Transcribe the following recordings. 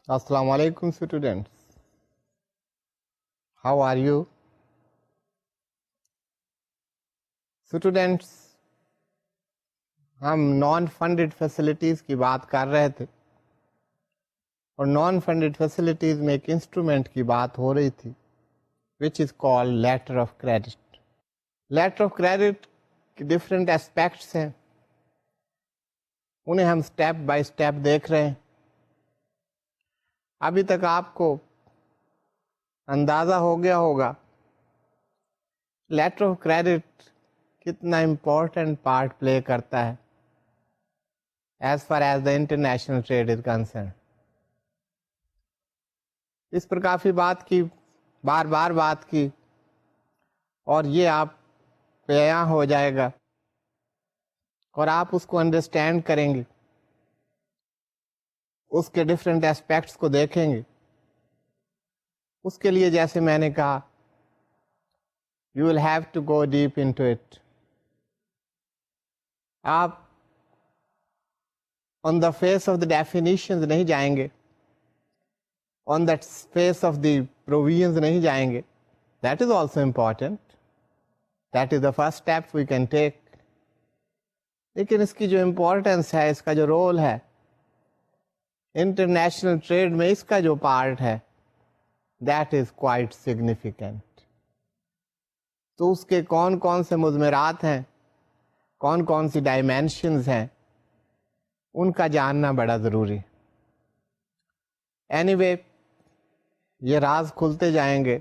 Assalamu alaikum students. How are you? Students, ہم naan funded facilities کی بات کر رہے تھے اور نان فنڈڈ فیسلٹیز میں ایک انسٹرومنٹ کی بات ہو رہی تھی which is called letter of credit. Letter of credit کے ڈفرینٹ اسپیکٹس ہیں, انہیں ہم اسٹیپ بائی اسٹیپ دیکھ رہے ہیں. ابھی تک آپ کو اندازہ ہو گیا ہوگا لیٹر آف کریڈٹ کتنا امپورٹنٹ پارٹ پلے کرتا ہے as far as the international trade is concern. اس پر کافی بات کی, بار بار بات کی, اور یہ آپ پہ یہاں ہو جائے گا اور آپ اس کو انڈرسٹینڈ کریں گے, اس کے ڈفرینٹ اسپیکٹس کو دیکھیں گے. اس کے لیے جیسے میں نے کہا you will have to go deep into it. آپ on the face of the definitions نہیں جائیں گے, on the face of the provisions نہیں جائیں گے. That is also important, that is the first step we can take. لیکن اس کی جو امپورٹنس ہے, اس کا جو رول ہے انٹرنیشنل ٹریڈ میں, اس کا جو پارٹ ہے دیٹ از کوائٹ سگنیفیکینٹ. تو اس کے کون کون سے مضمرات ہیں, کون کون سی ڈائمینشنز ہیں, ان کا جاننا بڑا ضروری. اینی وے یہ راز کھلتے جائیں گے,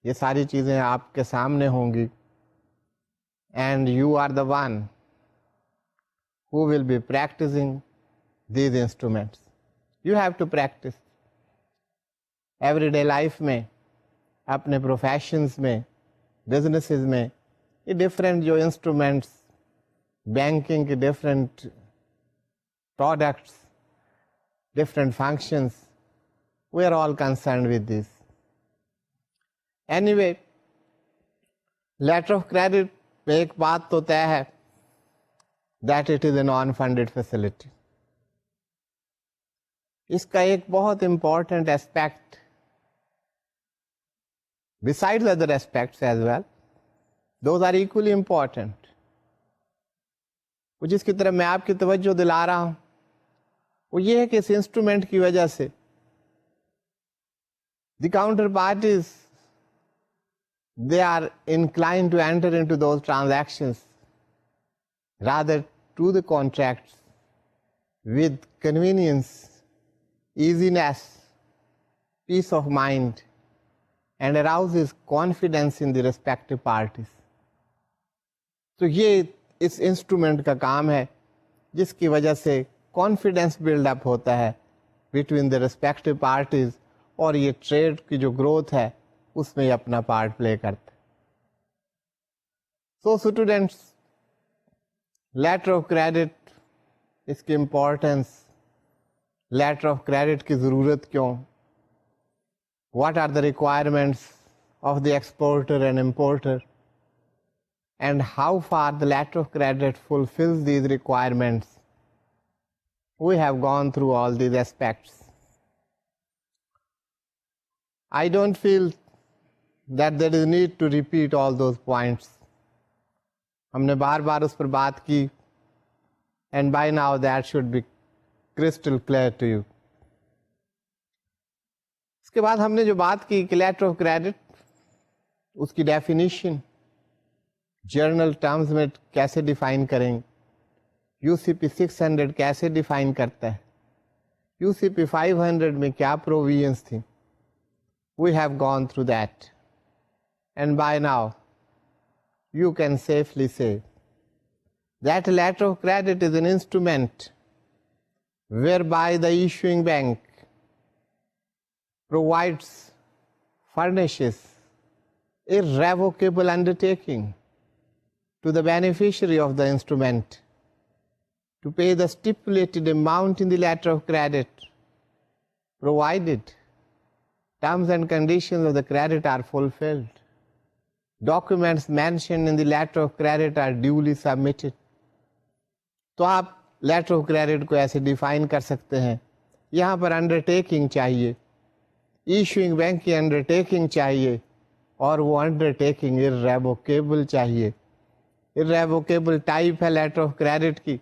یہ ساری چیزیں آپ کے سامنے ہوں گی, and you are the one who will be practicing these instruments. You have to practice. Everyday life میں, اپنے professions میں, businesses میں, یہ different جو instruments, banking کے different products, different functions, we are all concerned with this. Anyway, letter of credit پہ ایک بات تو طے ہے that it is a non-funded facility. اس کا ایک بہت important aspect besides other aspects as well, those are equally important, جس کی طرف میں آپ کی توجہ دلا رہا ہوں وہ یہ ہے کہ اس انسٹرومنٹ کی وجہ سے the counterparties they are inclined to enter into those transactions rather to the contracts with convenience, easiness, peace of mind, and arouses confidence in the respective parties. تو یہ اس انسٹرومنٹ کا کام ہے جس کی وجہ سے کانفیڈینس بلڈ اپ ہوتا ہے بٹوین دا ریسپیکٹو پارٹیز, اور یہ ٹریڈ کی جو گروتھ ہے اس میں یہ اپنا پارٹ پلے کرتا ہے. So students, letter of credit, اس کی امپورٹنس, لیٹر آف کریڈٹ کی ضرورت کیوں, what are the requirements of the exporter and importer, and how far the letter of credit fulfills these requirements. We have gone through all these aspects. I don't feel that there is need to repeat all those points. ہم نے بار بار اس پر بات کی, and by now that should be crystal clear to you. اس کے بعد ہم نے جو بات کی کہ لیٹر آف کریڈٹ, اس کی ڈیفینیشن جرنل ٹرمز میں کیسے ڈیفائن کریں گے, یو سی پی 600 کیسے ڈیفائن کرتا ہے, یو سی پی 500 میں کیا پروویژنس تھی. We have gone through that, and by now you can safely say that a letter of credit is an instrument whereby the issuing bank provides, furnishes irrevocable undertaking to the beneficiary of the instrument to pay the stipulated amount in the letter of credit, provided terms and conditions of the credit are fulfilled. Documents mentioned in the letter of credit are duly submitted. تو آپ letter of credit کو ایسے define کر سکتے ہیں یہاں پر under taking چاہیے, issuing bank کی انڈر ٹیکنگ چاہیے, اور وہ انڈر ٹیکنگ irrevocable چاہیے. irrevocable ٹائپ ہے لیٹر آف کریڈٹ کی,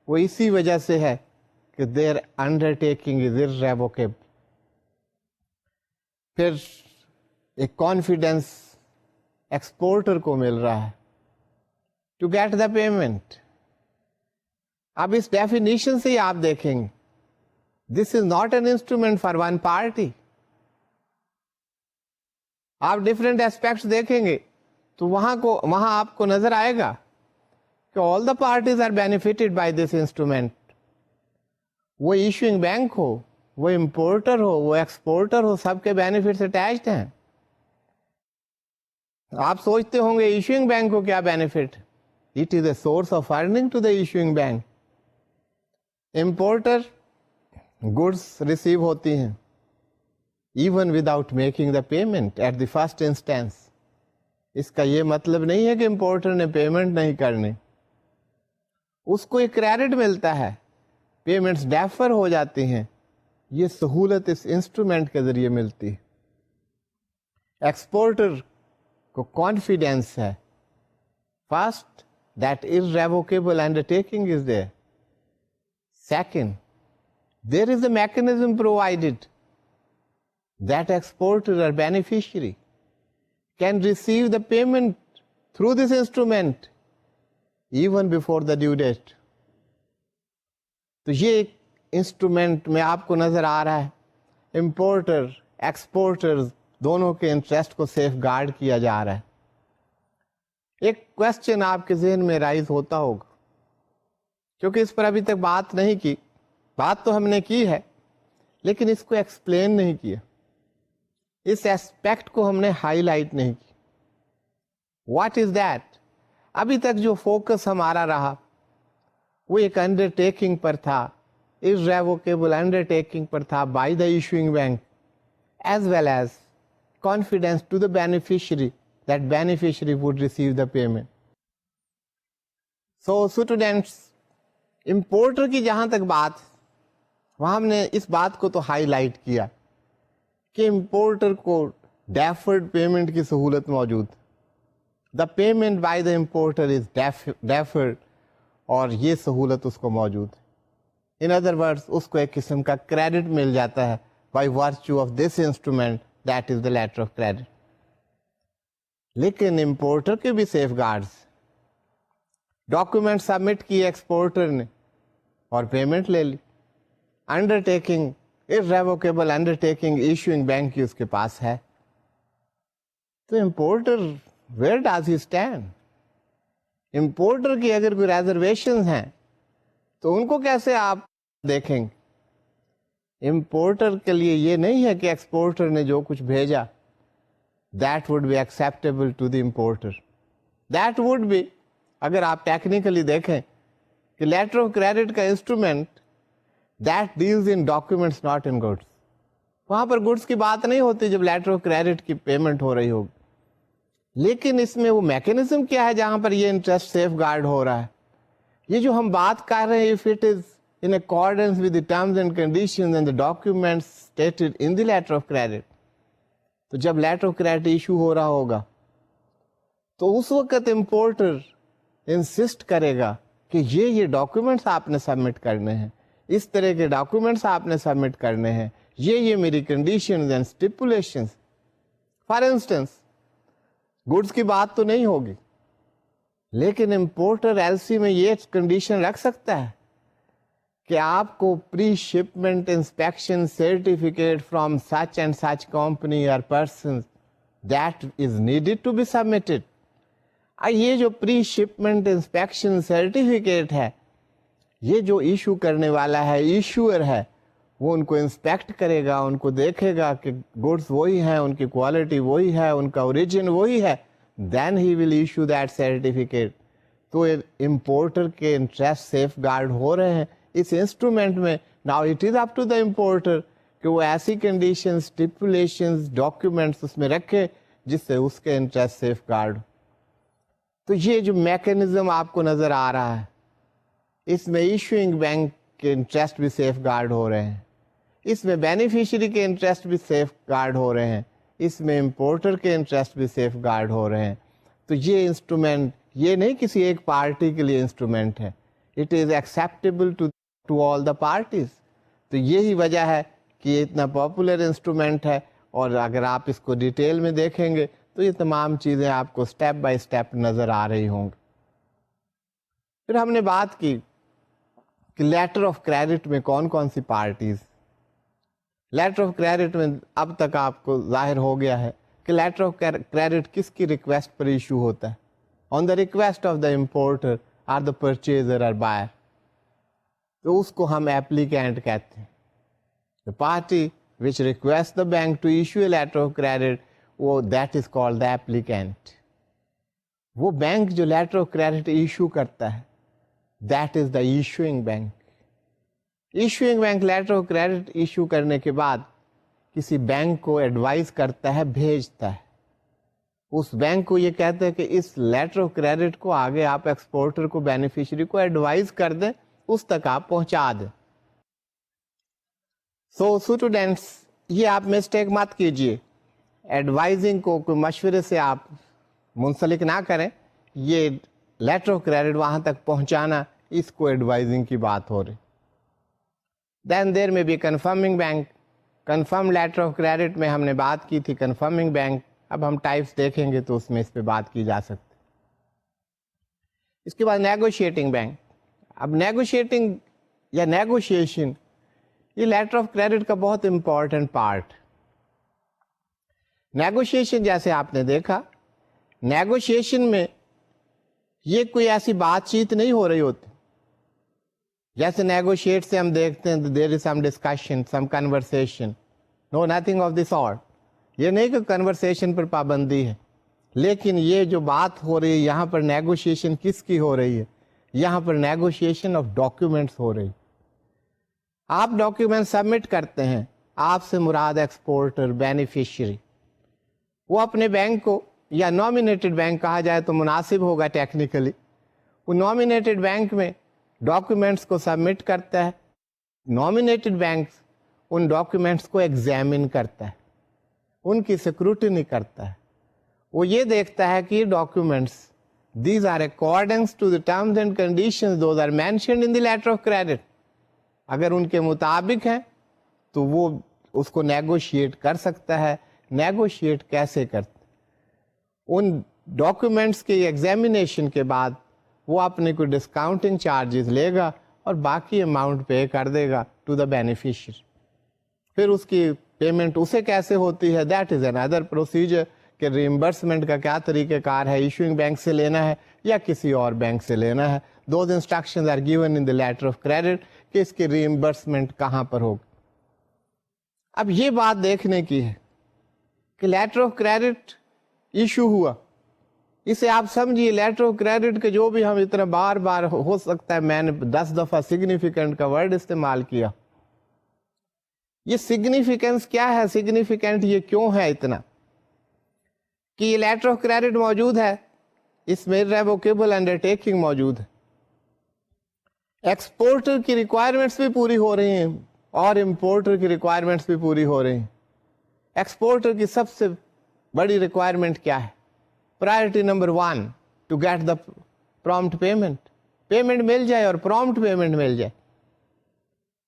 وہ اسی وجہ سے ہے کہ their undertaking is irrevocable. پھر ایک کانفیڈینس ایکسپورٹر کو مل رہا ہے ٹو گیٹ دا پیمنٹ. اب اس ڈیفینیشن سے ہی آپ دیکھیں گے this is not an instrument for one party. آپ ڈفرینٹ ایسپیکٹس دیکھیں گے تو وہاں آپ کو نظر آئے گا کہ all the parties are benefited by this instrument. وہ ایشوئنگ بینک ہو, وہ امپورٹر ہو, وہ ایکسپورٹر ہو, سب کے بینیفٹس اٹیچڈ ہیں. آپ سوچتے ہوں گے ایشوئنگ بینک کو کیا benefit? It is a source of earning to the issuing bank. Importer goods receive ہوتی ہیں even without making the payment at the first instance. اس کا یہ مطلب نہیں ہے کہ امپورٹر نے پیمنٹ نہیں کرنی, اس کو ایک کریڈٹ ملتا ہے, پیمنٹس ڈیفر ہو جاتی ہیں. یہ سہولت اس انسٹرومنٹ کے ذریعے ملتی ہے. ایکسپورٹر کو کانفیڈینس ہے first that irrevocable undertaking is there. Second, there is a mechanism provided that exporter or beneficiary can receive the payment through this instrument even before the due date. تو یہ ایک instrument میں آپ کو نظر آ رہا ہے امپورٹر ایکسپورٹر دونوں کے انٹرسٹ کو سیف گارڈ کیا جا رہا ہے. ایک کوشچن آپ کے ذہن میں رائز ہوتا ہوگا, کیونکہ اس پر ابھی تک بات نہیں کی, بات تو ہم نے کی ہے لیکن اس کو ایکسپلین نہیں کیا, اس ایسپیکٹ کو ہم نے ہائی لائٹ نہیں کی. What is that? ابھی تک جو فوکس ہمارا رہا وہ ایک انڈر ٹیکنگ پر تھا, irrevocable undertaking پر تھا by the issuing bank, as well as confidence to the beneficiary that beneficiary would receive the payment. So students, importer کی جہاں تک بات, وہاں ہم نے اس بات کو تو ہائی لائٹ کیا کہ امپورٹر کو ڈیفرڈ پیمنٹ کی سہولت موجود. The payment by the importer is deferred, اور یہ سہولت اس کو موجود ہے. ان ادر ورڈس اس کو ایک قسم کا کریڈٹ مل جاتا ہے by virtue of this instrument that is the letter of credit. لیکن امپورٹر کے بھی سیف گارڈز, ڈاکومنٹ سبمٹ کی ایکسپورٹر نے اور پیمنٹ لے لی, undertaking irrevocable undertaking issuing bank کی اس کے پاس ہے. تو importer where does he stand؟ Importer کی اگر کوئی ریزرویشن ہیں تو ان کو کیسے آپ دیکھیں گے؟ امپورٹر کے لیے یہ نہیں ہے کہ ایکسپورٹر نے جو کچھ بھیجا that would be acceptable to the importer. That would be, اگر آپ ٹیکنیکلی دیکھیں کہ لیٹر آف کریڈٹ کا instrument that deals in documents not in goods. وہاں پر گڈس کی بات نہیں ہوتی جب لیٹر آف کریڈٹ کی پیمنٹ ہو رہی ہوگی. لیکن اس میں وہ میکینزم کیا ہے جہاں پر یہ انٹرسٹ سیف گارڈ ہو رہا ہے؟ یہ جو ہم بات کر رہے ہیں if it is in accordance with the terms and conditions and the documents stated in the letter of credit. تو جب لیٹر آف کریڈٹ ایشو ہو رہا ہوگا تو اس وقت امپورٹر انسسٹ کرے گا کہ یہ ڈاکومنٹس آپ نے سبمٹ کرنے ہیں, اس طرح کے ڈاکومنٹس آپ نے سبمٹ کرنے ہیں, یہ میری conditions and stipulations. For instance goods کی بات تو نہیں ہوگی, لیکن امپورٹر ایل سی میں یہ کنڈیشن رکھ سکتا ہے کہ آپ کو pre shipment inspection certificate from such and such company اور person that is needed to be submitted. یہ جو پری شپمنٹ انسپیکشن سرٹیفکیٹ ہے, یہ جو ایشو کرنے والا ہے, ایشوئر ہے, وہ ان کو انسپیکٹ کرے گا, ان کو دیکھے گا کہ گڈس وہی ہیں, ان کی کوالٹی وہی ہے, ان کا اوریجن وہی ہے, then he will issue that certificate. تو امپورٹر کے انٹرسٹ سیف گارڈ ہو رہے ہیں اس انسٹرومنٹ میں. Now it is up to the importer کہ وہ ایسی کنڈیشن اسٹیپولیشنز ڈاکیومنٹس اس میں رکھے جس سے اس کے انٹرسٹ سیف گارڈ. تو یہ جو میکینزم آپ کو نظر آ رہا ہے اس میں ایشوئنگ بینک کے انٹرسٹ بھی سیف گارڈ ہو رہے ہیں, اس میں بینیفیشری کے انٹرسٹ بھی سیف گارڈ ہو رہے ہیں, اس میں امپورٹر کے انٹرسٹ بھی سیف گارڈ ہو رہے ہیں. تو یہ انسٹرومنٹ یہ نہیں کسی ایک پارٹی کے لیے انسٹرومنٹ ہے, it is acceptable to all the parties. تو یہی وجہ ہے کہ یہ اتنا پاپولر انسٹرومنٹ ہے, اور اگر آپ اس کو ڈیٹیل میں دیکھیں گے تو یہ تمام چیزیں آپ کو اسٹیپ بائی اسٹیپ نظر آ رہی ہوں گی. پھر ہم نے بات کی کہ لیٹر آف کریڈٹ میں کون کون سی پارٹیز. لیٹر آف کریڈٹ میں اب تک آپ کو ظاہر ہو گیا ہے کہ لیٹر آف کریڈٹ کس کی ریکویسٹ پر ایشو ہوتا ہے, on the request of the importer اور دا پرچیزر اور بائر. تو اس کو ہم ایپلیکینٹ کہتے ہیں. The party which requests the bank to issue a letter of credit, that is called the applicant. وہ بینک جو لیٹر آف کریڈٹ ایشو کرتا ہے that is the issuing bank. Issuing bank letter of credit issue کرنے کے بعد کسی bank کو advise کرتا ہے, بھیجتا ہے. اس بینک کو یہ کہتا ہے کہ اس لیٹر آف کریڈٹ کو آگے آپ ایکسپورٹر کو, بینیفیشری کو ایڈوائز کر دیں, اس تک آپ پہنچا دیں. سو اسٹوڈینٹس یہ آپ مسٹیک مت کیجیے, ایڈوائزنگ کو کوئی مشورے سے آپ منسلک نہ کریں. یہ لیٹر آف کریڈٹ وہاں تک پہنچانا, اس کو ایڈوائزنگ کی بات ہو رہی. دین دیر میں بھی confirming bank. Confirm letter of credit میں ہم نے بات کی تھی کنفرمنگ بینک. اب ہم ٹائپس دیکھیں گے تو اس میں اس پہ بات کی جا سکتی. اس کے بعد نیگوشیٹنگ بینک. اب نیگوشیٹنگ یا نیگوشیشن یہ لیٹر آف کریڈٹ کا بہت امپورٹنٹ پارٹ. نیگوشیشن جیسے آپ نے دیکھا, نیگوشیشن میں یہ کوئی ایسی بات چیت نہیں ہو رہی ہوتی. جیسے نیگوشیٹ سے ہم دیکھتے ہیں there is some discussion, some conversation. No, nothing of this sort. یہ نہیں کہ کنورسیشن پر پابندی ہے, لیکن یہ جو بات ہو رہی ہے یہاں پر نیگوشیشن کس کی ہو رہی ہے, یہاں پر نیگوشیشن آف ڈاکیومنٹس ہو رہی. آپ ڈاکیومنٹ سبمٹ کرتے ہیں, آپ سے مراد ایکسپورٹر, بینیفیشری, وہ اپنے بینک کو, یا نامینیٹڈ بینک کہا جائے تو مناسب ہوگا ٹیکنیکلی, وہ نامینیٹڈ بینک میں ڈاکیومنٹس کو سبمٹ کرتا ہے. نامینیٹڈ بینک ان ڈاکیومنٹس کو ایگزامن کرتا ہے, ان کی سکروٹنی کرتا ہے. وہ یہ دیکھتا ہے کہ یہ documents these are according to the terms and conditions those are mentioned in the letter of credit. اگر ان کے مطابق ہیں تو وہ اس کو نیگوشیٹ کر سکتا ہے. نیگوشیٹ کیسے کرتا؟ ان ڈاکیومنٹس کے ایگزامینیشن کے بعد وہ اپنے کو ڈسکاؤنٹنگ چارجز لے گا اور باقی اماؤنٹ پے کر دے گا ٹو دا بینیفیشری. پھر اس کی پیمنٹ اسے کیسے ہوتی ہے, دیٹ از اندر پروسیجر کہ ریمبرسمنٹ کا کیا طریقہ کار ہے, ایشوئنگ بینک سے لینا ہے یا کسی اور بینک سے لینا ہے. Those instructions are given in the letter of credit کہ اس کی ریمبرسمنٹ کہاں پر ہوگی. اب یہ بات دیکھنے کی ہے کہ لیٹر آف کریڈٹ ایشو ہوا, اسے آپ سمجھیے لیٹر آف کریڈٹ کے جو بھی ہم اتنا بار بار ہو سکتا ہے میں نے 10 دفعہ سگنیفیکنٹ کا ورڈ استعمال کیا. یہ سگنیفیکنس کیا ہے, سگنیفیکنٹ یہ کیوں ہے اتنا کہ یہ لیٹر آف کریڈٹ موجود ہے, اس میں ریووکیبل انڈرٹیکنگ موجود ہے. ایکسپورٹر کی ریکوائرمنٹس بھی پوری ہو رہی ہیں اور امپورٹر کی ریکوائرمنٹس بھی پوری ہو رہی ہیں. ایکسپورٹر کی سب سے بڑی ریکوائرمنٹ کیا ہے؟ Priority number 1 to get the prompt payment. Payment مل جائے اور پرومپٹ پیمنٹ مل جائے.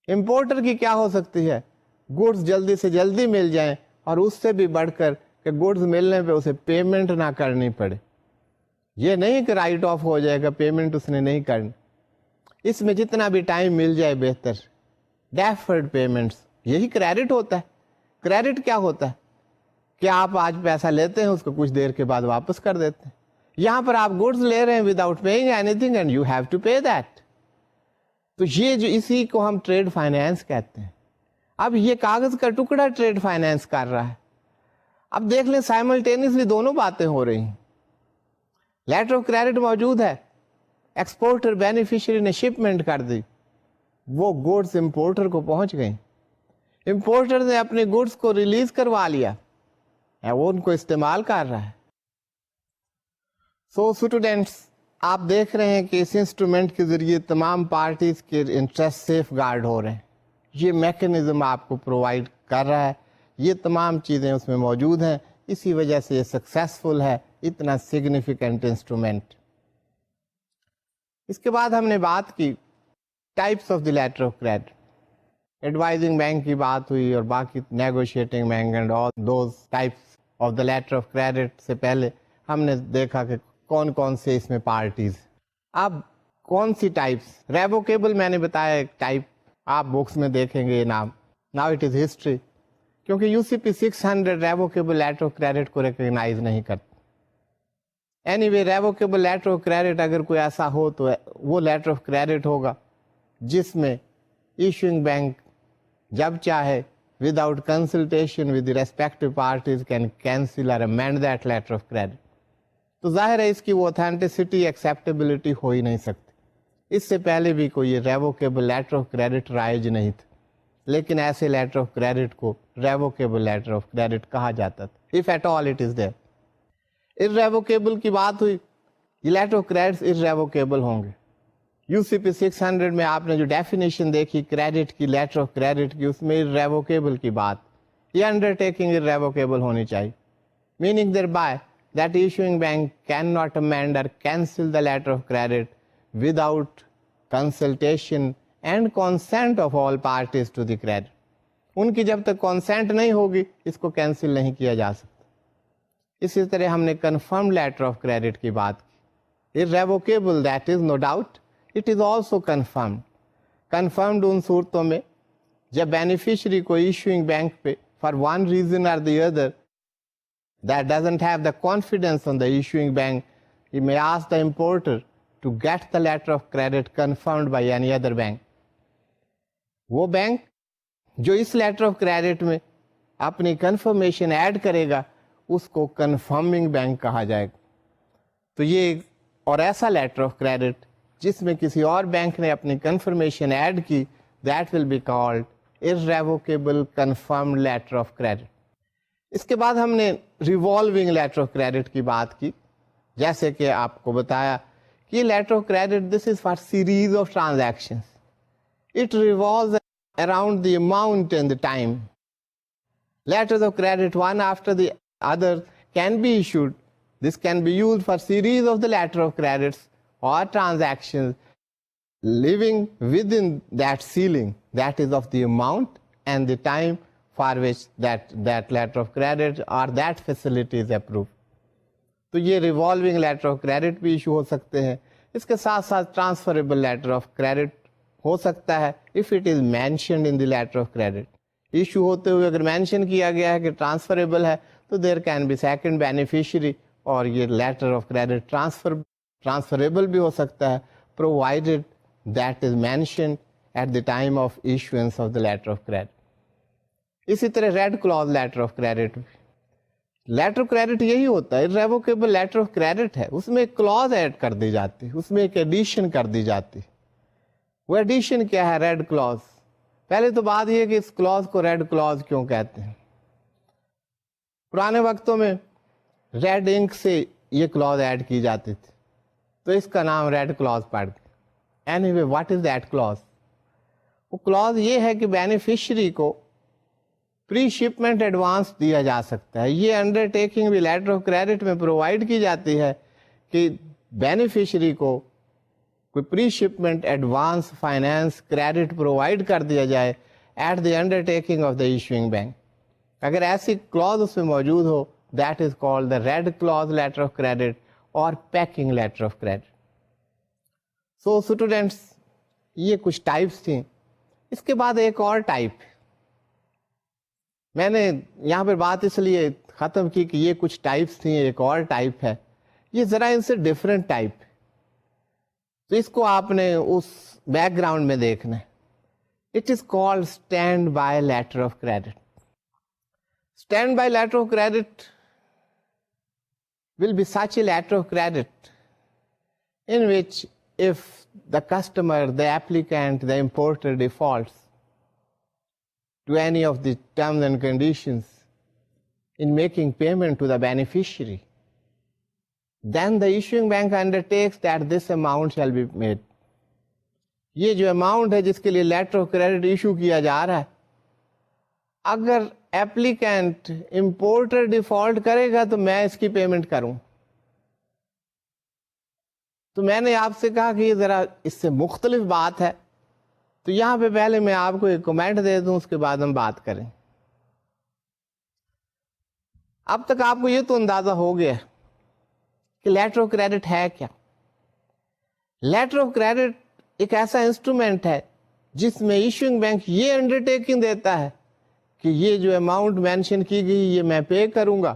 امپورٹر کی کیا ہو سکتی ہے؟ گڈز جلدی سے جلدی مل جائیں اور اس سے بھی بڑھ کر کہ گڈز ملنے پہ اسے پیمنٹ نہ کرنی پڑے. یہ نہیں کہ رائٹ آف ہو جائے گا, پیمنٹ اس نے نہیں کرنی. اس میں جتنا بھی ٹائم مل جائے بہتر. ڈیفرڈ پیمنٹس یہی کریڈٹ ہوتا ہے. کریڈٹ کیا ہوتا ہے کہ آپ آج پیسہ لیتے ہیں, اس کو کچھ دیر کے بعد واپس کر دیتے ہیں. یہاں پر آپ گڈز لے رہے ہیں without paying anything and you have to pay that. تو یہ جو اسی کو ہم ٹریڈ فائنینس کہتے ہیں. اب یہ کاغذ کا ٹکڑا ٹریڈ فائنینس کر رہا ہے. اب دیکھ لیں سائملٹینیسلی دونوں باتیں ہو رہی ہیں. لیٹر آف کریڈٹ موجود ہے, ایکسپورٹر بینیفیشری نے شپمنٹ کر دی, وہ گوڈز امپورٹر کو پہنچ گئیں. امپورٹر نے اپنے گوڈز کو ریلیز کروا لیا, وہ ان کو استعمال کر رہا ہے. سو اسٹوڈینٹس آپ دیکھ رہے ہیں کہ اس انسٹرومنٹ کے ذریعے تمام پارٹیز کے انٹرسٹ سیف گارڈ ہو رہے ہیں. یہ میکنزم آپ کو پرووائڈ کر رہا ہے. یہ تمام چیزیں اس میں موجود ہیں, اسی وجہ سے یہ سکسیسفل ہے, اتنا سگنیفیکنٹ انسٹرومنٹ. اس کے بعد ہم نے بات کی types of the letter of credit. Advising bank کی بات ہوئی اور باقی negotiating bank and all those types of the letter of credit سے پہلے ہم نے دیکھا کہ کون کون سے اس میں پارٹیز. اب کون سی ٹائپس؟ ریووکیبل میں نے بتایا ایک ٹائپ, آپ بکس میں دیکھیں گے یہ نام. ناؤ اٹ از ہسٹری, کیونکہ U C P 600 revocable letter of credit کو ریکگنائز نہیں کرتا. Anyway revocable letter of credit اگر کوئی ایسا ہو تو وہ لیٹر آف کریڈٹ ہوگا جس میں ایشوئنگ بینک جب چاہے without consultation with the respective parties can cancel اور amend that letter of credit. تو ظاہر ہے اس کی وہ اوتھینٹسٹی ایکسیپٹیبلٹی ہو ہی نہیں سکتی. اس سے پہلے بھی کوئی یہ ریووکیبل لیٹر آف کریڈٹ رائج نہیں تھا, لیکن ایسے لیٹر آف کریڈٹ کو ریووکیبل لیٹر آف کریڈٹ کہا جاتا تھا, if at all it is there. Irrevocable کی بات ہوئی, یہ لیٹر آف کریڈٹ ارریووکیبل ہوں گے. یو سی پی 600 میں آپ نے جو ڈیفینیشن دیکھی کریڈٹ کی, لیٹر آف کریڈٹ کی, اس میں ارریووکیبل کی بات, یہ انڈر ٹیکنگ ارریووکیبل ہونی چاہیے. Meaning there by that issuing bank cannot amend or cancel the letter of credit without consultation and consent of all parties to the credit. ان کی جب تک consent نہیں ہوگی اس کو کینسل نہیں کیا جا سکتا. اسی طرح ہم نے confirmed letter of credit کی بات کی. irrevocable, that is no doubt, it is also confirmed. confirmed ان صورتوں میں جب بینیفیشری کو ایشوئنگ بینک پہ for one reason or the other that doesn't have the confidence on the issuing bank, he may ask the importer to get the letter of credit confirmed by any other bank. وہ bank جو اس letter of credit میں اپنی confirmation add کرے گا اس کو confirming bank کہا جائے گا. تو یہ اور ایسا لیٹر آف کریڈٹ جس میں کسی اور بینک نے اپنی کنفرمیشن ایڈ کی, that will be called irrevocable confirmed letter of credit. اس کے بعد ہم نے ریوالونگ لیٹر آف کریڈٹ کی بات کی, جیسے کہ آپ کو بتایا کہ یہ letter of credit this is for series of transaction, it revolves around the amount and the time. Letters of credit one after the other can be issued. This can be used for series of the letter of credits اور transaction living within that ceiling, that is of the amount and the time for which that letter of credit or that facility is approved. تو یہ revolving letter of credit بھی issue ہو سکتے ہیں. اس کے ساتھ ساتھ transferable letter of credit ہو سکتا ہے if it is mentioned in the letter of credit. Issue ہوتے ہوئے اگر مینشن کیا گیا ہے کہ ٹرانسفریبل ہے تو there can be second beneficiary, اور یہ لیٹر آف کریڈٹ ٹرانسفریبل بھی ہو سکتا ہے provided that is mentioned at the time of issuance of the letter of credit. اسی طرح red clause letter of credit, letter of credit یہی ہوتا ہے, ریووکیبل لیٹر آف کریڈٹ ہے, اس میں ایک کلوز ایڈ کر دی جاتی, اس میں ایک ایڈیشن کر دی جاتی. وہ ایڈیشن کیا ہے؟ Red clause. پہلے تو بات یہ کہ اس کلوز کو ریڈ کلوز کیوں کہتے ہیں. پرانے وقتوں میں ریڈ انک سے یہ کلوز ایڈ کی جاتی تھی تو اس کا نام ریڈ کلوز پڑ گیا. Anyway, what is that clause? وہ کلوز یہ ہے کہ بینیفیشری کو پری شپمنٹ ایڈوانس دیا جا سکتا ہے. یہ انڈر ٹیکنگ بھی لیٹر آف کریڈٹ میں پرووائڈ کی جاتی ہے کہ بینیفیشری کو کوئی pre shipment advance finance credit provide کر دیا جائے at the undertaking of the issuing bank. اگر ایسی کلوز اس میں موجود ہو that is called the red clause letter of credit اور packing letter of credit. So students یہ کچھ ٹائپس تھیں. اس کے بعد ایک اور ٹائپ, میں نے یہاں پہ بات اس لیے ختم کی کہ یہ کچھ ٹائپس تھیں, ایک اور ٹائپ ہے, یہ ذرا ان سے ڈفرینٹ ٹائپ, تو اس کو آپ نے اس بیک گراؤنڈ میں دیکھنا ہے. It is called standby letter of credit. Standby letter of credit will be such a letter of credit in which if the customer, the applicant, the importer defaults to any of the terms and conditions in making payment to the beneficiary, then the issuing bank undertakes that this amount shall be made. یہ جو amount ہے جس کے لیے letter of credit issue کیا جا رہا ہے، اگر ایپلیکینٹ امپورٹر ڈیفالٹ کرے گا تو میں اس کی پیمنٹ کروں. تو میں نے آپ سے کہا کہ یہ ذرا اس سے مختلف بات ہے، تو یہاں پہ پہلے میں آپ کو ایک کمنٹ دے دوں، اس کے بعد ہم بات کریں. اب تک آپ کو یہ تو اندازہ ہو گیا کہ لیٹر آف کریڈٹ ہے کیا. لیٹر آف کریڈٹ ایک ایسا انسٹرومنٹ ہے جس میں ایشوئنگ بینک یہ انڈر ٹیکنگ دیتا ہے کہ یہ جو اماؤنٹ مینشن کی گئی یہ میں پے کروں گا.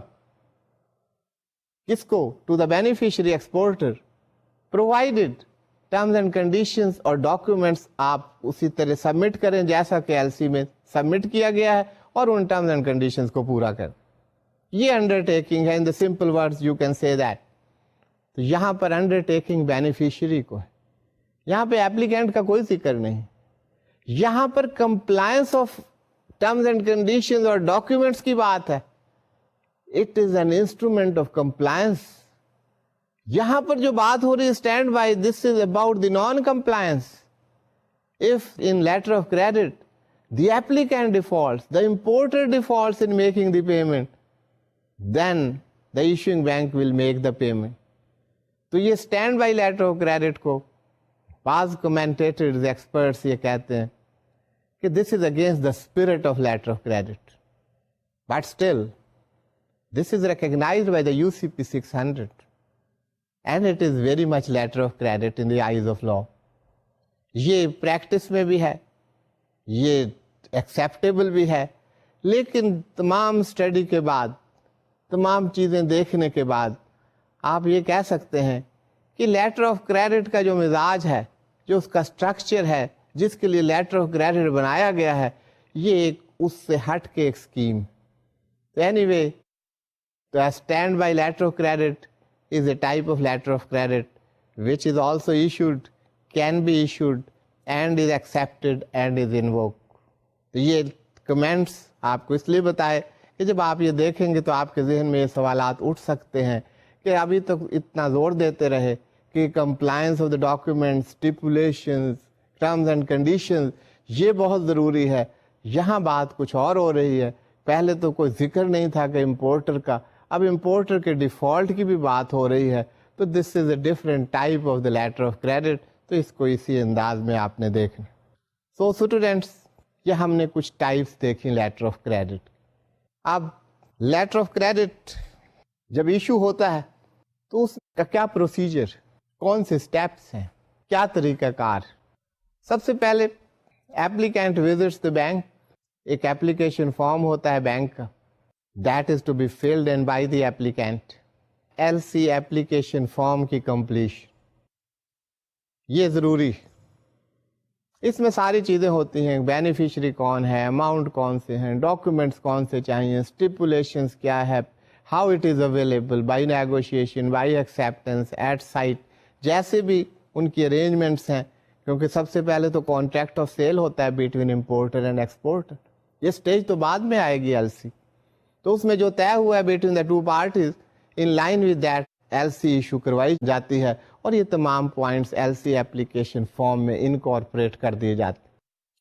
کس کو؟ To the beneficiary exporter, provided terms and conditions اور ڈاکیومنٹس آپ اسی طرح سبمٹ کریں جیسا کہ ایل سی میں سبمٹ کیا گیا ہے، اور ان ٹرمز اینڈ کنڈیشنز کو پورا کریں. یہ انڈر ٹیکنگ ہے. In the simple words you can say that. تو یہاں پر انڈر ٹیکنگ بینیفیشری کو ہے، یہاں پہ ایپلیکینٹ کا کوئی ذکر نہیں. یہاں پر compliance of terms and conditions اور ڈاکیومنٹس کی بات ہے. It is an instrument of compliance. یہاں پر جو بات ہو رہی ہے standby, this is about the non compliance. If in letter of credit the applicant defaults, the importer defaults in making the payment, then the issuing bank will make the payment. تو یہ standby letter of credit کو بعض commentators experts یہ کہتے ہیں کہ this is against the spirit of letter of credit, but still this is recognized by the UCP 600 and it is very much letter of credit in the eyes of law. یہ practice میں بھی ہے، یہ acceptable بھی ہے، لیکن تمام study کے بعد، تمام چیزیں دیکھنے کے بعد آپ یہ کہہ سکتے ہیں کہ لیٹر آف کریڈٹ کا جو مزاج ہے، جو اس کا اسٹرکچر ہے، جس کے لیے لیٹر آف کریڈٹ بنایا گیا ہے، یہ ایک اس سے ہٹ کے ایک اسکیم. اینی وے، تو standby letter of credit is a type of letter of credit which is also issued, can be issued and is accepted and is invoked. تو یہ کمنٹس آپ کو اس لیے بتائے کہ جب آپ یہ دیکھیں گے تو آپ کے ذہن میں یہ سوالات اٹھ سکتے ہیں کہ ابھی تک اتنا زور دیتے رہے کہ compliance of the document, stipulations, terms and conditions یہ بہت ضروری ہے. یہاں بات کچھ اور ہو رہی ہے. پہلے تو کوئی ذکر نہیں تھا کہ امپورٹر کا، اب امپورٹر کے ڈیفالٹ کی بھی بات ہو رہی ہے. تو this is a different type of the letter of credit. تو اس کو اسی انداز میں آپ نے دیکھنا. سو اسٹوڈینٹس، یہ ہم نے کچھ ٹائپس دیکھی لیٹر آف کریڈٹ. اب لیٹر آف کریڈٹ جب ایشو ہوتا ہے تو اس کا کیا پروسیجر، کون سے اسٹیپس ہیں، کیا طریقہ کار. سب سے پہلے ایپلیکینٹ وزٹس دا بینک. ایک ایپلیکیشن فارم ہوتا ہے بینک کا، that is to be filled in by the applicant. LC application form کی completion یہ ضروری. اس میں ساری چیزیں ہوتی ہیں، بینیفیشری کون ہے، اماؤنٹ کون سے ہیں، ڈاکومنٹس کون سے چاہیے، اسٹیپولیشنس کیا ہے، how it is available by negotiation, by acceptance, at sight, جیسے بھی ان کی ارینجمنٹس ہیں. کیونکہ سب سے پہلے تو کانٹریکٹ آف سیل ہوتا ہے بٹوین امپورٹر اینڈ ایکسپورٹر. یہ اسٹیج تو بعد میں آئے گی LC. تو اس میں جو طے ہوا ہے between the two parties, in line with that LC issue کروائی جاتی ہے، اور یہ تمام پوائنٹس LC ایپلیکیشن فارم میں انکارپوریٹ کر دیے جاتے ہیں.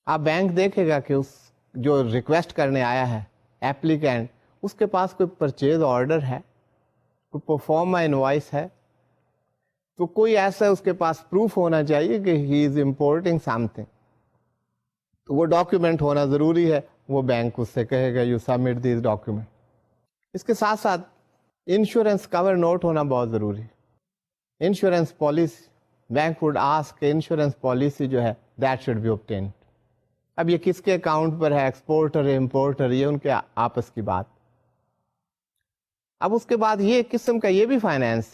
اب بینک دیکھے گا کہ اس جو ریکویسٹ کرنے آیا ہے ایپلیکینٹ، اس کے پاس کوئی پرچیز آرڈر ہے، کوئی پرفارما انوائس ہے، تو کوئی ایسا اس کے پاس پروف ہونا چاہیے کہ ہی از امپورٹنگ سم تھنگ. تو وہ ڈاکیومنٹ ہونا ضروری ہے. وہ بینک اس سے کہے گا یو سبمٹ دیز ڈاکیومنٹ. اس کے ساتھ ساتھ انشورنس کور نوٹ ہونا بہت ضروری ہے. Insurance policy, bank would ask کہ انشورنس پالیسی جو ہے دیٹ شوڈ بی اوبٹینڈ. اب یہ کس کے اکاؤنٹ پر ہے، ایکسپورٹر ہے، امپورٹر، یہ ان کے آپس کی بات. اب اس کے بعد یہ قسم کا یہ بھی فائنینس،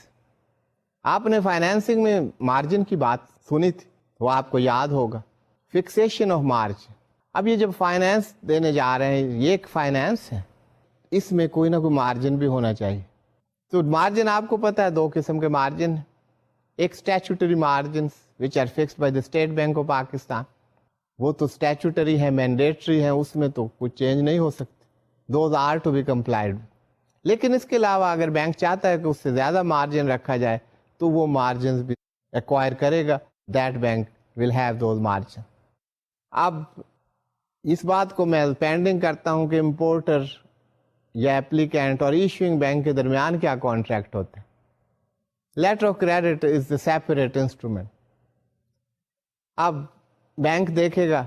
آپ نے فائنینسنگ میں مارجن کی بات سنی تھی، وہ آپ کو یاد ہوگا، فکسیشن آف مارجن. اب یہ جب فائنینس دینے جا رہے ہیں، یہ ایک فائنینس ہے، اس میں کوئی نہ کوئی مارجن بھی ہونا چاہیے. تو مارجن آپ کو پتا ہے دو قسم کے مارجن ہیں. ایک statutory margins which are fixed by the State Bank of Pakistan, وہ تو اسٹیچوٹری ہے، مینڈیٹری ہے، اس میں تو کچھ چینج نہیں ہو سکتی، those are to be complied. لیکن اس کے علاوہ اگر بینک چاہتا ہے کہ اس سے زیادہ مارجن رکھا جائے تو وہ مارجنز بھی ایکوائر کرے گا that bank will have those margins. اب اس بات کو میں پینڈنگ کرتا ہوں کہ امپورٹر یا اپلیکینٹ اور ایشوئنگ بینک کے درمیان کیا کانٹریکٹ ہوتا ہے. Letter of credit is the separate instrument. اب بینک دیکھے گا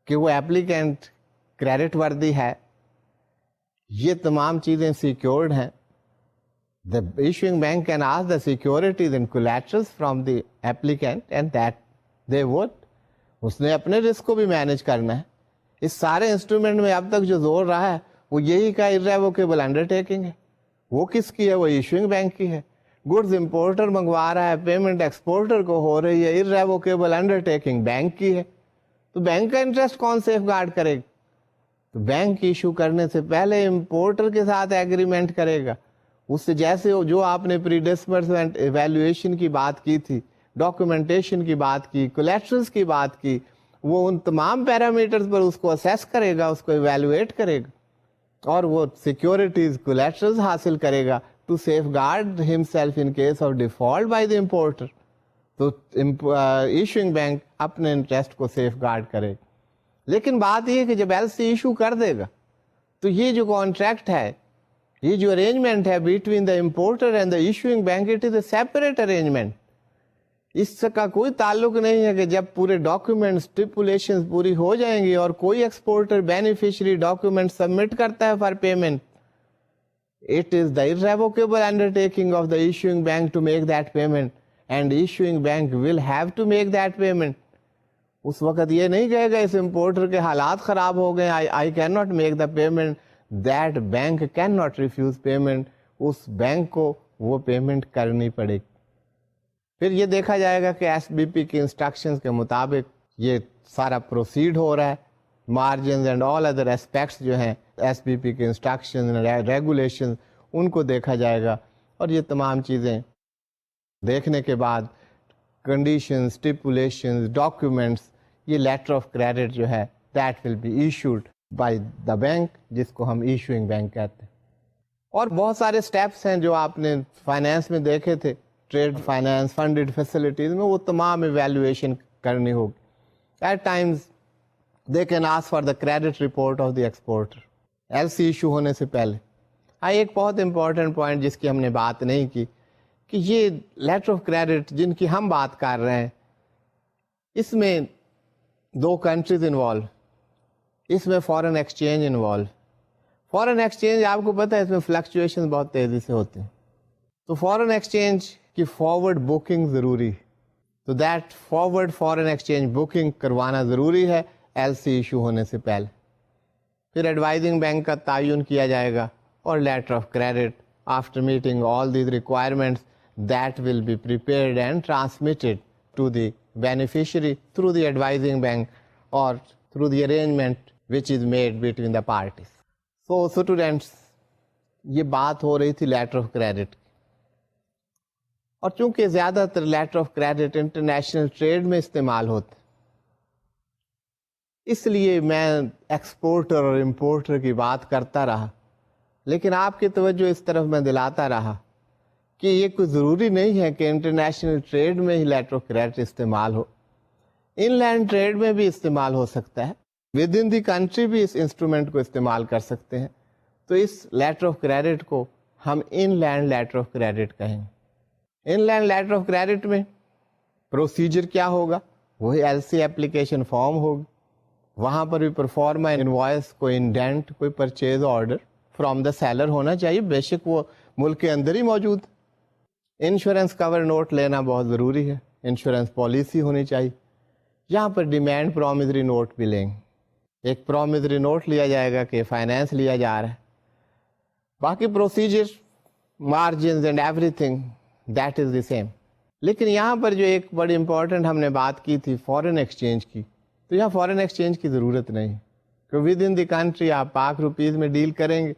کہ وہ اپلیکینٹ کریڈٹ وردی ہے, یہ تمام چیزیں سیکیورڈ ہیں. The issuing bank can ask the securities and collaterals from the applicant and that they would. اس نے اپنے رسک کو بھی مینج کرنا ہے. اس سارے انسٹرومنٹ میں اب تک جو زور رہا ہے وہ یہی کا irrevocable انڈرٹیکنگ ہے. وہ کس کی ہے؟ وہ ایشوئنگ بینک کی ہے. گڈز امپورٹر منگوا رہا ہے, پیمنٹ ایکسپورٹر کو ہو رہی ہے, irrevocable انڈرٹیکنگ بینک کی ہے. تو بینک کا انٹرسٹ کون سیف گارڈ کرے گا؟ تو بینک ایشو کرنے سے پہلے امپورٹر کے ساتھ ایگریمنٹ کرے گا. اس سے جیسے جو آپ نے پری ڈسبرسمنٹ ایویلویشن کی بات کی تھی, ڈاکومنٹیشن کی بات کی, کولیٹرلز کی بات کی, وہ ان تمام پیرامیٹرز پر اس کو اسیس کرے گا, اس کو ایویلویٹ کرے گا اور وہ سیکیورٹیز کولیٹرلز حاصل کرے گا to safeguard himself in case of default by the importer. تو ایشوئنگ بینک اپنے انٹرسٹ کو سیف گارڈ کرے. لیکن بات یہ ہے کہ جب ایل سی ایشو کر دے گا تو یہ جو کانٹریکٹ ہے, یہ جو ارینجمنٹ ہے between the importer and the issuing bank, it is a separate arrangement. اس کا کوئی تعلق نہیں ہے کہ جب پورے ڈاکومنٹ اسٹیپولیشن پوری ہو جائیں گی اور کوئی ایکسپورٹر بینیفیشری ڈاکومنٹ سبمٹ کرتا ہے for payment, it is the irrevocable undertaking of the issuing bank to make that payment and issuing bank will have to make that payment. اس وقت یہ نہیں کہے گا اس امپورٹر کے حالات خراب ہو گئے, I cannot make the payment. That bank cannot refuse payment. اس بینک کو وہ پیمنٹ کرنی پڑے گی. پھر یہ دیکھا جائے گا کہ ایس بی پی کی انسٹرکشنز کے مطابق یہ سارا پروسیڈ ہو رہا ہے. Margins and all other aspects جو ہیں ایس بی پی کے انسٹرکشن ریگولیشن, ان کو دیکھا جائے گا. اور یہ تمام چیزیں دیکھنے کے بعد کنڈیشن, اسٹیپولیشن, ڈاکیومنٹس, یہ لیٹر آف کریڈٹ جو ہے that will be issued by the bank, جس کو ہم ایشوئنگ بینک کہتے ہیں. اور بہت سارے اسٹیپس ہیں جو آپ نے فائنینس میں دیکھے تھے, ٹریڈ فائنینس, فنڈڈ فیسلٹیز میں, وہ تمام ایویلویشن کرنی ہوگی. At times they can ask for the credit report of the exporter L C issue ہونے سے پہلے. ایک بہت امپورٹنٹ پوائنٹ جس کی ہم نے بات نہیں کی, کہ یہ لیٹر آف کریڈٹ جن کی ہم بات کر رہے ہیں, اس میں 2 کنٹریز انوالو, اس میں foreign exchange involve. Foreign exchange آپ کو پتہ ہے اس میں فلکچویشن بہت تیزی سے ہوتے ہیں, تو فارن ایکسچینج کی فارورڈ بکنگ ضروری ہے. تو that forward foreign exchange booking کروانا ضروری ہے ایل سی ایشو ہونے سے پہلے. پھر ایڈوائزنگ بینک کا تعین کیا جائے گا, اور letter of credit after meeting all these requirements that will be prepared and transmitted to the beneficiary through the advising bank or through the arrangement which is made between the parties. So students, یہ بات ہو رہی تھی letter of credit کی, اور چونکہ زیادہ تر letter of credit international trade میں استعمال ہوتے, اس لیے میں ایکسپورٹر اور امپورٹر کی بات کرتا رہا, لیکن آپ کی توجہ اس طرف میں دلاتا رہا کہ یہ کوئی ضروری نہیں ہے کہ انٹرنیشنل ٹریڈ میں ہی لیٹر آف کریڈٹ استعمال ہو. ان لینڈ ٹریڈ میں بھی استعمال ہو سکتا ہے, ود ان دی کنٹری بھی اس انسٹرومنٹ کو استعمال کر سکتے ہیں. تو اس لیٹر آف کریڈٹ کو ہم ان لینڈ لیٹر آف کریڈٹ کہیں گے. ان لینڈ لیٹر آف کریڈٹ میں پروسیجر کیا ہوگا؟ وہی ایل سی اپلیکیشن فارم ہوگی, وہاں پر بھی پرفارما انوائس, کوئی انڈینٹ, کوئی purchase order from the seller ہونا چاہیے, بے شک وہ ملک کے اندر ہی موجود. انشورنس کور نوٹ لینا بہت ضروری ہے, انشورنس پالیسی ہونی چاہیے. یہاں پر ڈیمانڈ پرومزری نوٹ بھی لیں گے, ایک پرومزری نوٹ لیا جائے گا کہ فائنینس لیا جا رہا ہے. باقی procedure, margins and every thing that is the same. لیکن یہاں پر جو ایک بڑی امپورٹنٹ ہم نے بات کی تھی فارن ایکسچینج کی, تو یہاں فارن ایکسچینج کی ضرورت نہیں, کہ ود ان دی کنٹری آپ پاک روپیز میں ڈیل کریں گے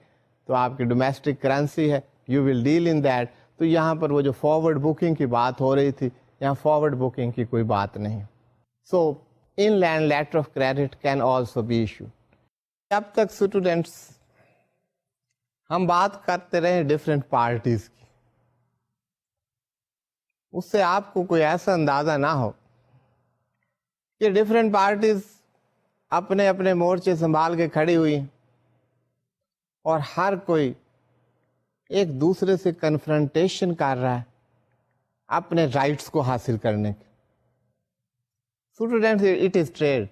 تو آپ کی ڈومیسٹک کرنسی ہے, you will deal in that. تو یہاں پر وہ جو فارورڈ بکنگ کی بات ہو رہی تھی, یہاں فارورڈ بکنگ کی کوئی بات نہیں. So inland letter of credit can also be issue. اب تک اسٹوڈینٹس ہم بات کرتے رہے ڈفرینٹ پارٹیز کی, اس سے آپ کو کوئی ایسا اندازہ نہ ہو کہ ڈفرینٹ پارٹیز اپنے اپنے مورچے سنبھال کے کھڑی ہوئی اور ہر کوئی ایک دوسرے سے کنفرنٹیشن کر رہا ہے اپنے رائٹس کو حاصل کرنے کے. Students it is trade.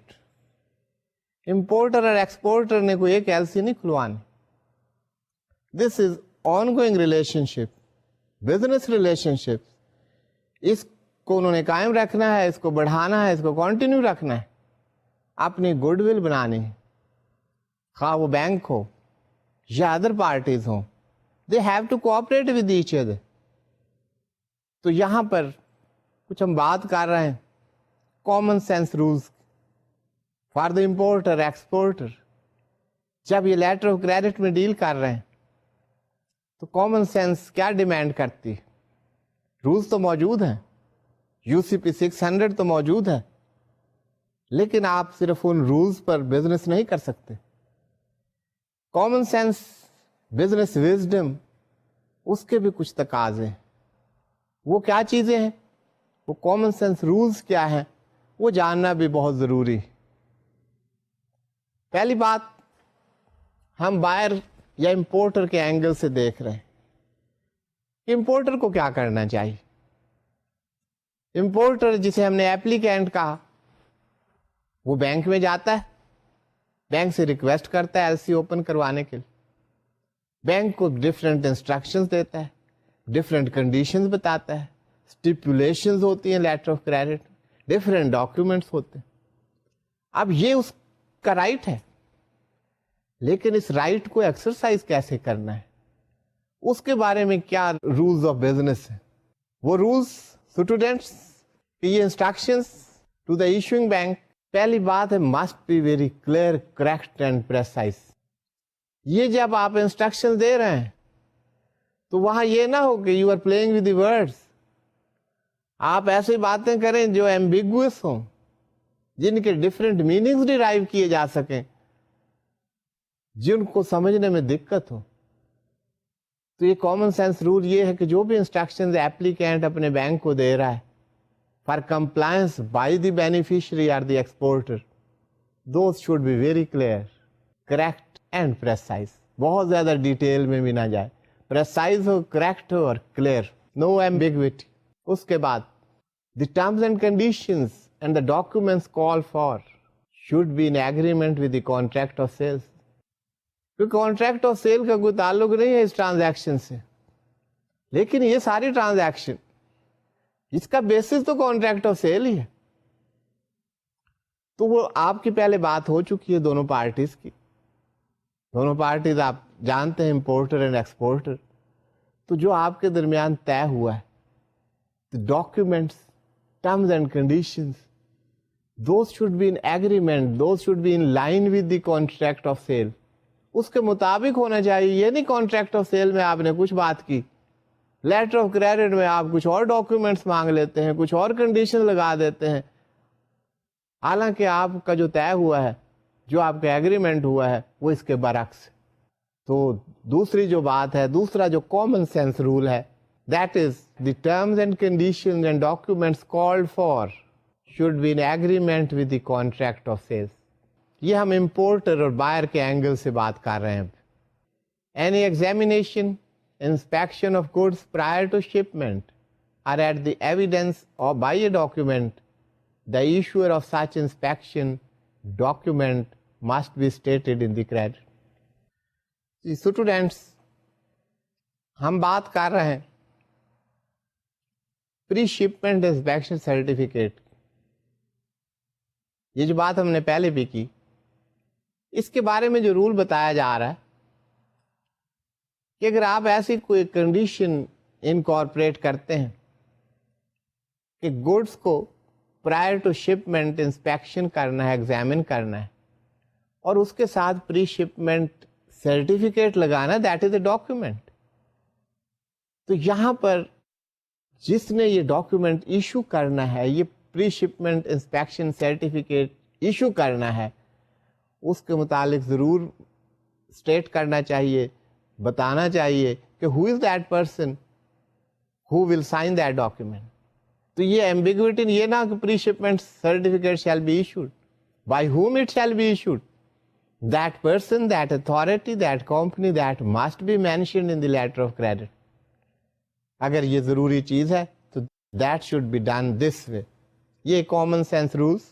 Importer اور ایکسپورٹر نے کوئی ایک ایل سی نہیں کھلوانی. دس از on going relation ship, business relation شپ. اس کو انہوں نے قائم رکھنا ہے, اس کو بڑھانا ہے, اس کو کنٹینیو رکھنا ہے, اپنی گڈ ول بنانی ہے. خواہ وہ بینک ہو یا ادر پارٹیز ہوں, they have to cooperate with each other. تو یہاں پر کچھ ہم بات کر رہے ہیں common sense rules for the importer exporter. جب یہ لیٹر آف کریڈٹ میں ڈیل کر رہے ہیں تو کامن سینس کیا ڈیمانڈ کرتی ہے؟ رولز تو موجود ہیں, یو سی پی 600 تو موجود ہے, لیکن آپ صرف ان رولز پر بزنس نہیں کر سکتے. کامن سینس, بزنس وزڈم, اس کے بھی کچھ تقاضے. وہ کیا چیزیں ہیں, وہ کامن سینس رولز کیا ہیں, وہ جاننا بھی بہت ضروری. پہلی بات, ہم بائر یا امپورٹر کے اینگل سے دیکھ رہے ہیں کہ امپورٹر کو کیا کرنا چاہیے. امپورٹر جسے ہم نے ایپلیکینٹ کہا, وہ بینک میں جاتا ہے, بینک سے ریکویسٹ کرتا ہے ایل سی اوپن کروانے کے لیے. بینک کو ڈفرینٹ انسٹرکشنز دیتا ہے, ڈفرینٹ کنڈیشنز بتاتا ہے, اسٹیپولیشنز ہوتی ہیں letter of credit, different documents ہوتے ہیں. اب یہ اس کا رائٹ ہے, لیکن اس رائٹ کو ایکسرسائز کیسے کرنا ہے, اس کے بارے میں کیا رولز آف بزنس ہیں. وہ رولز اسٹوڈینٹس کہ یہ instructions to the issuing bank, پہلی بات ہے must be very clear, correct and precise. یہ جب آپ انسٹرکشن دے رہے ہیں تو وہاں یہ نہ ہو کہ you are playing with the words, آپ ایسی باتیں کریں جو ایمبیگوس ہوں, جن کے ڈفرینٹ میننگز ڈرائیو کیے جا سکیں, جن کو سمجھنے میں دقت ہو. تو یہ کامن سینس رول یہ ہے کہ جو بھی انسٹرکشنز ایپلیکینٹ اپنے بینک کو دے رہا ہے for compliance by the beneficiary اور the exporter, those should be very clear, correct and precise. بہت زیادہ ڈیٹیل میں بھی نہ جائے, پریسائز ہو, کریکٹ ہو اور کلیئر, نو ایمبیگوٹی. اس کے بعد the terms and conditions and the documents call for should be in agreement with the contract of sales. کیونکہ کانٹریکٹ آف سیل کا کوئی تعلق نہیں ہے اس ٹرانزیکشن سے, لیکن یہ ساری ٹرانزیکشن اس کا بیسس تو کانٹریکٹ آف سیل ہی ہے. تو وہ آپ کی پہلے بات ہو چکی ہے دونوں پارٹیز کی. دونوں پارٹیز آپ جانتے ہیں امپورٹر اینڈ ایکسپورٹر. تو جو آپ کے درمیان طے ہوا ہے documents, terms and conditions, those should be in agreement, those should be in line with the contract of cell. اس کے مطابق ہونا چاہیے. یہ نہیں کانٹریکٹ آف سیل میں آپ نے کچھ بات کی, لیٹر آف کریڈٹ میں آپ کچھ اور ڈاکیومنٹس مانگ لیتے ہیں, کچھ اور کنڈیشن لگا دیتے ہیں, حالانکہ آپ کا جو طے ہوا ہے, جو آپ کا ایگریمنٹ ہوا ہے, وہ اس کے برعکس. تو دوسری جو بات ہے, دوسرا جو کامن سینس رول ہے, that is the terms and conditions and documents called for should be in agreement with the contract of sales. یہ ہم امپورٹر اور بائر کے اینگل سے بات کر رہے ہیں. Any examination, inspection of goods prior to shipment or at the evidence or by a document, the issuer of such inspection document must be stated in the credit. Students, ہم بات کر رہے ہیں پری شپمنٹ انسپیکشن سرٹیفکیٹ. یہ جو بات ہم نے پہلے بھی کی, اس کے بارے میں جو رول بتایا جا رہا ہے کہ اگر آپ ایسی کوئی کنڈیشن انکارپوریٹ کرتے ہیں کہ گڈس کو پرائر ٹو شپمنٹ انسپیکشن کرنا ہے, ایگزامن کرنا ہے, اور اس کے ساتھ پری شپمنٹ سرٹیفکیٹ لگانا, دیٹ از اے ڈاکیومنٹ. تو یہاں پر جس نے یہ ڈاکیومنٹ ایشو کرنا ہے, یہ پری شپمنٹ انسپیکشن سرٹیفکیٹ ایشو کرنا ہے, اس کے متعلق ضرور اسٹیٹ کرنا چاہیے, بتانا چاہیے کہ who is that person who will sign that document. تو یہ ایمبیگوٹی یہ نہ کہ pre shipment certificate shall be issued, by whom it shall be issued, that person, that authority, that company, that must be mentioned in the letter of credit. اگر یہ ضروری چیز ہے تو that should be done this way. یہ common sense rules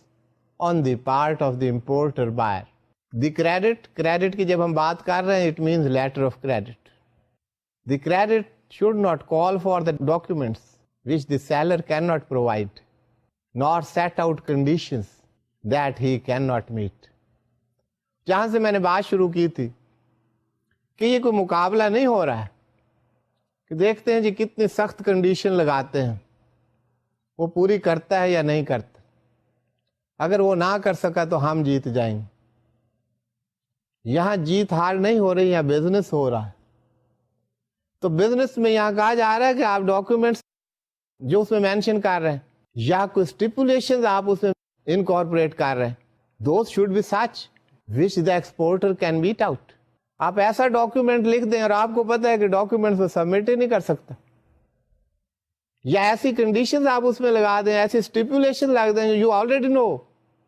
on the part of the importer buyer. The credit کی جب ہم بات کر رہے ہیں it means letter of credit. The credit should not call for the documents which the seller cannot provide, nor set out conditions that he cannot meet. جہاں سے میں نے بات شروع کی تھی کہ یہ کوئی مقابلہ نہیں ہو رہا ہے کہ دیکھتے ہیں جی کتنی سخت کنڈیشن لگاتے ہیں, وہ پوری کرتا ہے یا نہیں کرتا, اگر وہ نہ کر سکا تو ہم جیت جائیں گے. یہاں جیت ہار نہیں ہو رہی, یہاں بزنس ہو رہا ہے. تو بزنس میں یہاں کہا جا رہا ہے کہ آپ ڈاکیومنٹس جو اس میں مینشن کر رہے ہیں یا کوئی اسٹیپولیشن آپ اس میں انکارپوریٹ کر رہے ہیں, those should be such which the exporter can bat out. آپ ایسا ڈاکیومنٹ لکھ دیں اور آپ کو پتا ہے کہ ڈاکیومنٹ کو سبمٹ ہی نہیں کر سکتا, یا ایسی کنڈیشن آپ اس میں لگا دیں, ایسی اسٹیپولیشن لگ دیں you already know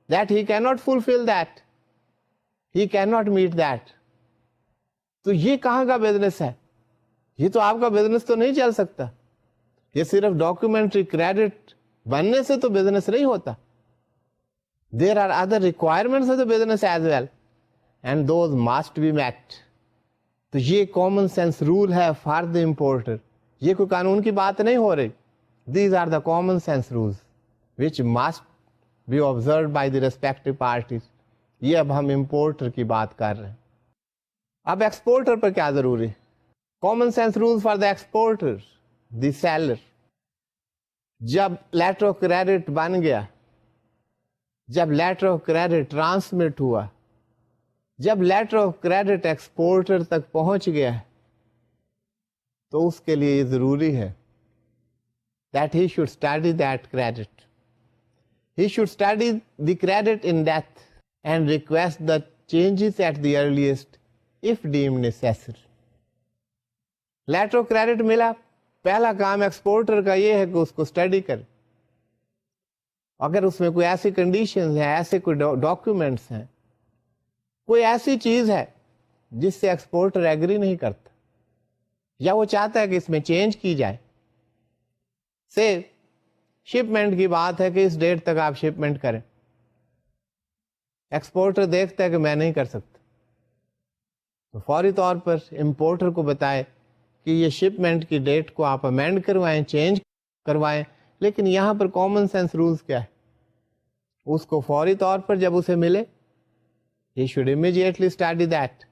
that he can not fulfil that, he can not meat that. تو یہ کہاں کا بزنس ہے؟ یہ تو آپ کا بزنس تو نہیں چل سکتا. یہ صرف ڈاکیومنٹری کریڈٹ بننے سے تو بزنس نہیں ہوتا. There are other requirements of the business as well and those must be met. تو یہ کامن سینس رول ہے فار دا امپورٹر. یہ کوئی قانون کی بات نہیں ہو رہی. These are the common sense rules which must be observed by the respective parties. یہ اب ہم امپورٹر کی بات کر رہے ہیں. اب ایکسپورٹر پر کیا ضروری؟ Common sense role for the exporter, the seller. جب لیٹر آف کریڈٹ بن گیا, جب لیٹر آف کریڈٹ ٹرانسمٹ ہوا, جب لیٹر آف کریڈٹ ایکسپورٹر تک پہنچ گیا, تو اس کے لیے یہ ضروری ہے that he should study that credit. He should study the credit in depth and request the changes at the earliest if deemed necessary. Letter of credit ملا, پہلا کام ایکسپورٹر کا یہ ہے کہ اس کو اسٹڈی کرے. اگر اس میں کوئی ایسی کنڈیشنز ہیں, ایسے کوئی ڈاکیومنٹس ہیں, کوئی ایسی چیز ہے جس سے ایکسپورٹر ایگری نہیں کرتا یا وہ چاہتا ہے کہ اس میں چینج کی جائے, سے شپمنٹ کی بات ہے کہ اس ڈیٹ تک آپ شپمنٹ کریں, ایکسپورٹر دیکھتا ہے کہ میں نہیں کر سکتا, تو فوری طور پر امپورٹر کو بتائے کہ یہ شپمنٹ کی ڈیٹ کو آپ امینڈ کروائیں, چینج کروائیں. لیکن یہاں پر کامن سینس رولز کیا ہے؟ اس کو فوری طور پر جب اسے ملے, he should immediately study that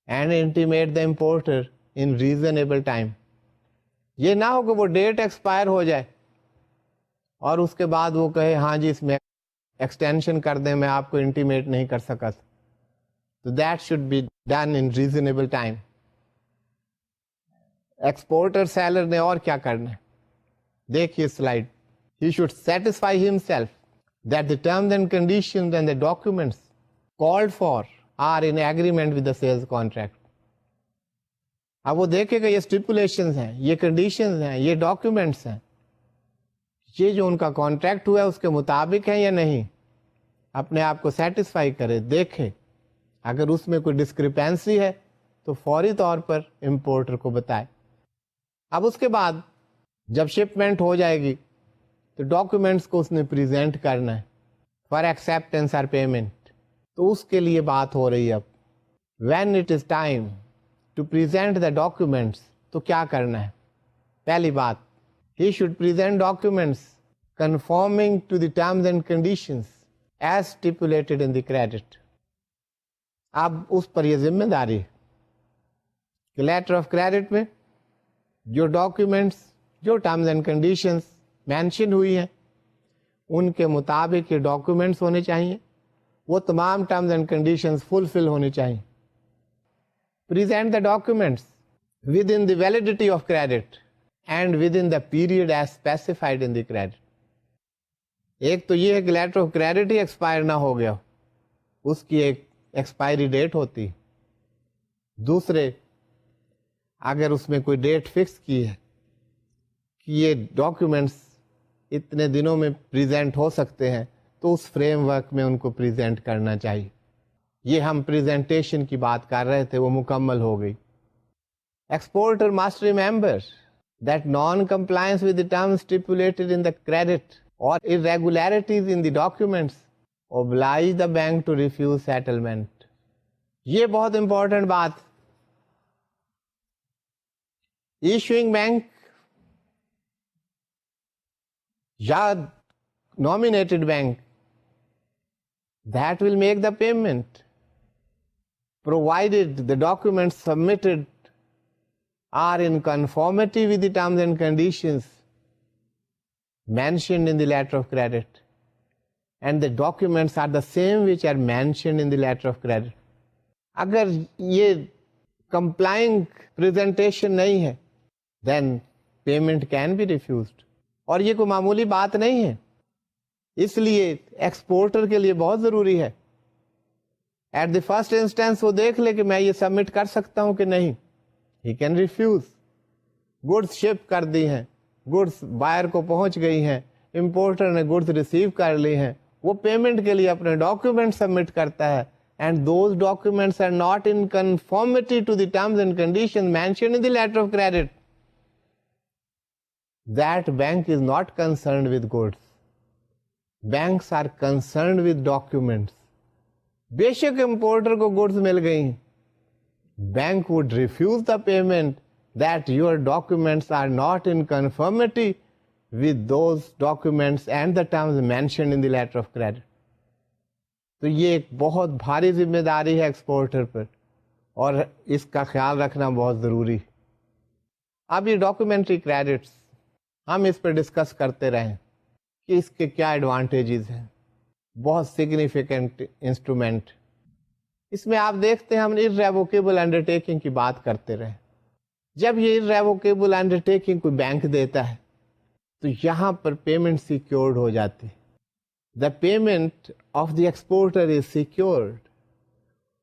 and intimate the importer in reasonable time. یہ نہ ہو کہ وہ ڈیٹ ایکسپائر ہو جائے اور اس کے بعد وہ کہے ہاں جی اس میں ایکسٹینشن کر دیں, میں آپ کو انٹیمیٹ نہیں کر سکا. تو that should be done in reasonable time. Exporter seller نے اور کیا کرنا ہے دیکھیے slide. He should satisfy himself that the terms and conditions and the documents called for are in agreement with the sales contract. اب وہ دیکھے گا یہ اسٹیپولیشنز ہیں, یہ کنڈیشنز ہیں, یہ ڈاکیومنٹس ہیں, یہ جو ان کا کانٹریکٹ ہوا ہے اس کے مطابق ہیں یا نہیں. اپنے آپ کو سیٹسفائی کرے, دیکھے, اگر اس میں کوئی ڈسکرپینسی ہے تو فوری طور پر امپورٹر کو بتائے. اب اس کے بعد جب شپمنٹ ہو جائے گی تو ڈاکیومنٹس کو اس نے پریزنٹ کرنا ہے فار ایکسیپٹینس اور پیمنٹ. تو اس کے لیے بات ہو رہی ہے اب when it is time to present the documents. تو کیا کرنا ہے؟ پہلی بات, he should present documents conforming to the terms and conditions as stipulated in the credit. اب اس پر یہ ذمہ داری ہے کہ لیٹر آف کریڈٹ میں جو ڈاکیومنٹس, جو ٹرمز اینڈ کنڈیشنز مینشن ہوئی ہیں ان کے مطابق یہ ڈاکیومنٹس ہونے چاہیے, وہ تمام ٹرمز اینڈ کنڈیشنز فلفل ہونی چاہیے. Present the documents with in the validity of credit and with in the period as specified in the credit. ایک تو یہ ہے کہ letter of credit he expire نہ ہو گیا, اس کی ایک ایکسپائری ڈیٹ ہوتی. دوسرے, اگر اس میں کوئی ڈیٹ فکس کی ہے کہ یہ ڈاکیومنٹس اتنے دنوں میں پریزنٹ ہو سکتے ہیں تو اس فریم ورک میں ان کو پریزنٹ کرنا چاہیے. یہ ہم پریزنٹیشن کی بات کر رہے تھے، وہ مکمل ہو گئی. Exporter must remember that non-compliance with the terms stipulated in the credit or irregularities in the documents oblige the bank to refuse settlement. یہ بہت امپورٹنٹ بات. ایشوئنگ بینک یا nominated bank that will make the payment provided the documents submitted are in conformity with the terms and conditions mentioned in the letter of credit, and the documents are the same which are mentioned in the letter of credit. اگر یہ complying presentation نہیں ہے then payment can be refused. اور یہ کوئی معمولی بات نہیں ہے، اس لیے ایکسپورٹر کے لیے بہت ضروری ہے ایٹ دی فرسٹ انسٹینس وہ دیکھ لے کہ میں یہ سبمٹ کر سکتا ہوں کہ نہیں. He can refuse. Goods ship کر دی ہیں، گڈس بائر کو پہنچ گئی ہیں، امپورٹر نے گڈس ریسیو کر لی ہیں، وہ پیمنٹ کے لیے اپنے ڈاکیومنٹ سبمٹ کرتا ہے and those documents are not in conformity to the terms and condition mentioned in the letter of credit. That bank is not concerned with goods. Banks are concerned with documents. بے شک importer کو goods مل گئی، bank would refuse the payment that your documents are not in conformity with those documents and the terms mentioned in the letter of credit. تو یہ ایک بہت بھاری ذمہ داری ہے ایکسپورٹر پر، اور اس کا خیال رکھنا بہت ضروری. اب یہ ڈاکومنٹری کریڈٹس ہم اس پہ ڈسکس کرتے رہیں کہ اس کے کیا ایڈوانٹیجز ہیں. بہت سگنیفیکنٹ انسٹرومنٹ. اس میں آپ دیکھتے ہیں ہم irrevocable انڈرٹیکنگ کی بات کرتے رہے. جب یہ irrevocable انڈرٹیکنگ کوئی بینک دیتا ہے تو یہاں پر پیمنٹ سیکیورڈ ہو جاتی. The payment of the exporter is secured.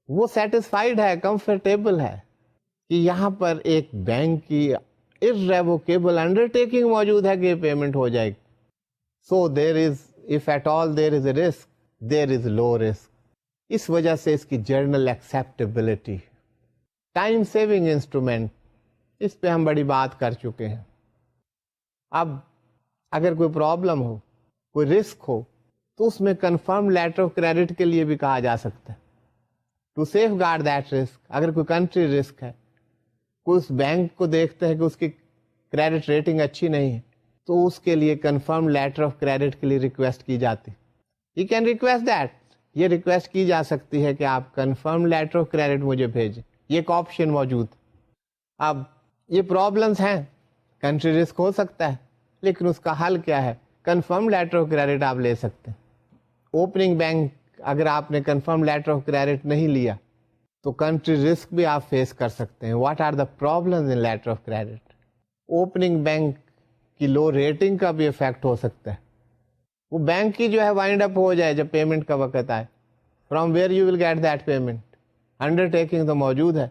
وہ سیٹسفائڈ ہے، کمفرٹیبل ہے کہ یہاں پر ایک بینک کی irrevocable انڈرٹیکنگ موجود ہے کہ یہ پیمنٹ ہو جائے گی. سو دیر از if at all there is a risk, there is low risk. اس وجہ سے اس کی general acceptability. Time saving instrument, اس پہ ہم بڑی بات کر چکے ہیں. اب اگر کوئی پرابلم ہو، کوئی رسک ہو، تو اس میں کنفرم لیٹر آف کریڈٹ کے لیے بھی کہا جا سکتا ہے to safe guard that risk. اگر کوئی کنٹری رسک ہے، کوئی اس بینک کو دیکھتا ہے کہ اس کی کریڈٹ ریٹنگ اچھی نہیں ہے، تو اس کے لیے کنفرم لیٹر آف کریڈٹ کے لیے ریکویسٹ کی جاتی. You can request that. یہ ریکویسٹ کی جا سکتی ہے کہ آپ کنفرم لیٹر آف کریڈٹ مجھے بھیجیں. یہ ایک آپشن موجود. اب یہ پرابلمس ہیں، کنٹری رسک ہو سکتا ہے، لیکن اس کا حل کیا ہے؟ کنفرم لیٹر آف کریڈٹ آپ لے سکتے ہیں. اوپننگ بینک اگر آپ نے کنفرم لیٹر آف کریڈٹ نہیں لیا تو کنٹری رسک بھی آپ فیس کر سکتے ہیں. What are the problems in letter of credit? Opening bank کی لو ریٹنگ کا بھی افیکٹ ہو سکتا ہے. وہ بینک کی جو ہے وائنڈ اپ ہو جائے جب پیمنٹ کا وقت آئے. From where you will get that payment? Undertaking تو موجود ہے،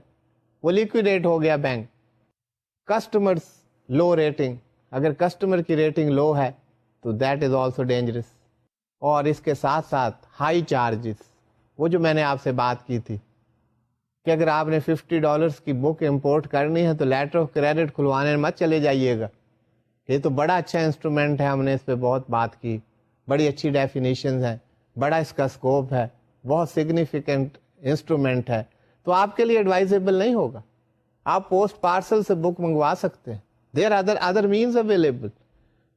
وہ لیکویڈیٹ ہو گیا بینک. کسٹمرز لو ریٹنگ، اگر کسٹمر کی ریٹنگ لو ہے تو دیٹ از آلسو ڈینجرس. اور اس کے ساتھ ساتھ ہائی چارجز، وہ جو میں نے آپ سے بات کی تھی کہ اگر آپ نے $50 کی بک امپورٹ کرنی ہے تو لیٹر آف کریڈٹ کھلوانے مت چلے جائیے گا. یہ تو بڑا اچھا انسٹرومنٹ ہے، ہم نے اس پہ بہت بات کی، بڑی اچھی ڈیفینیشنز ہیں، بڑا اس کا اسکوپ ہے، بہت سگنیفیکنٹ انسٹرومنٹ ہے. تو آپ کے لیے ایڈوائزیبل نہیں ہوگا. آپ پوسٹ پارسل سے بک منگوا سکتے ہیں. There other means available.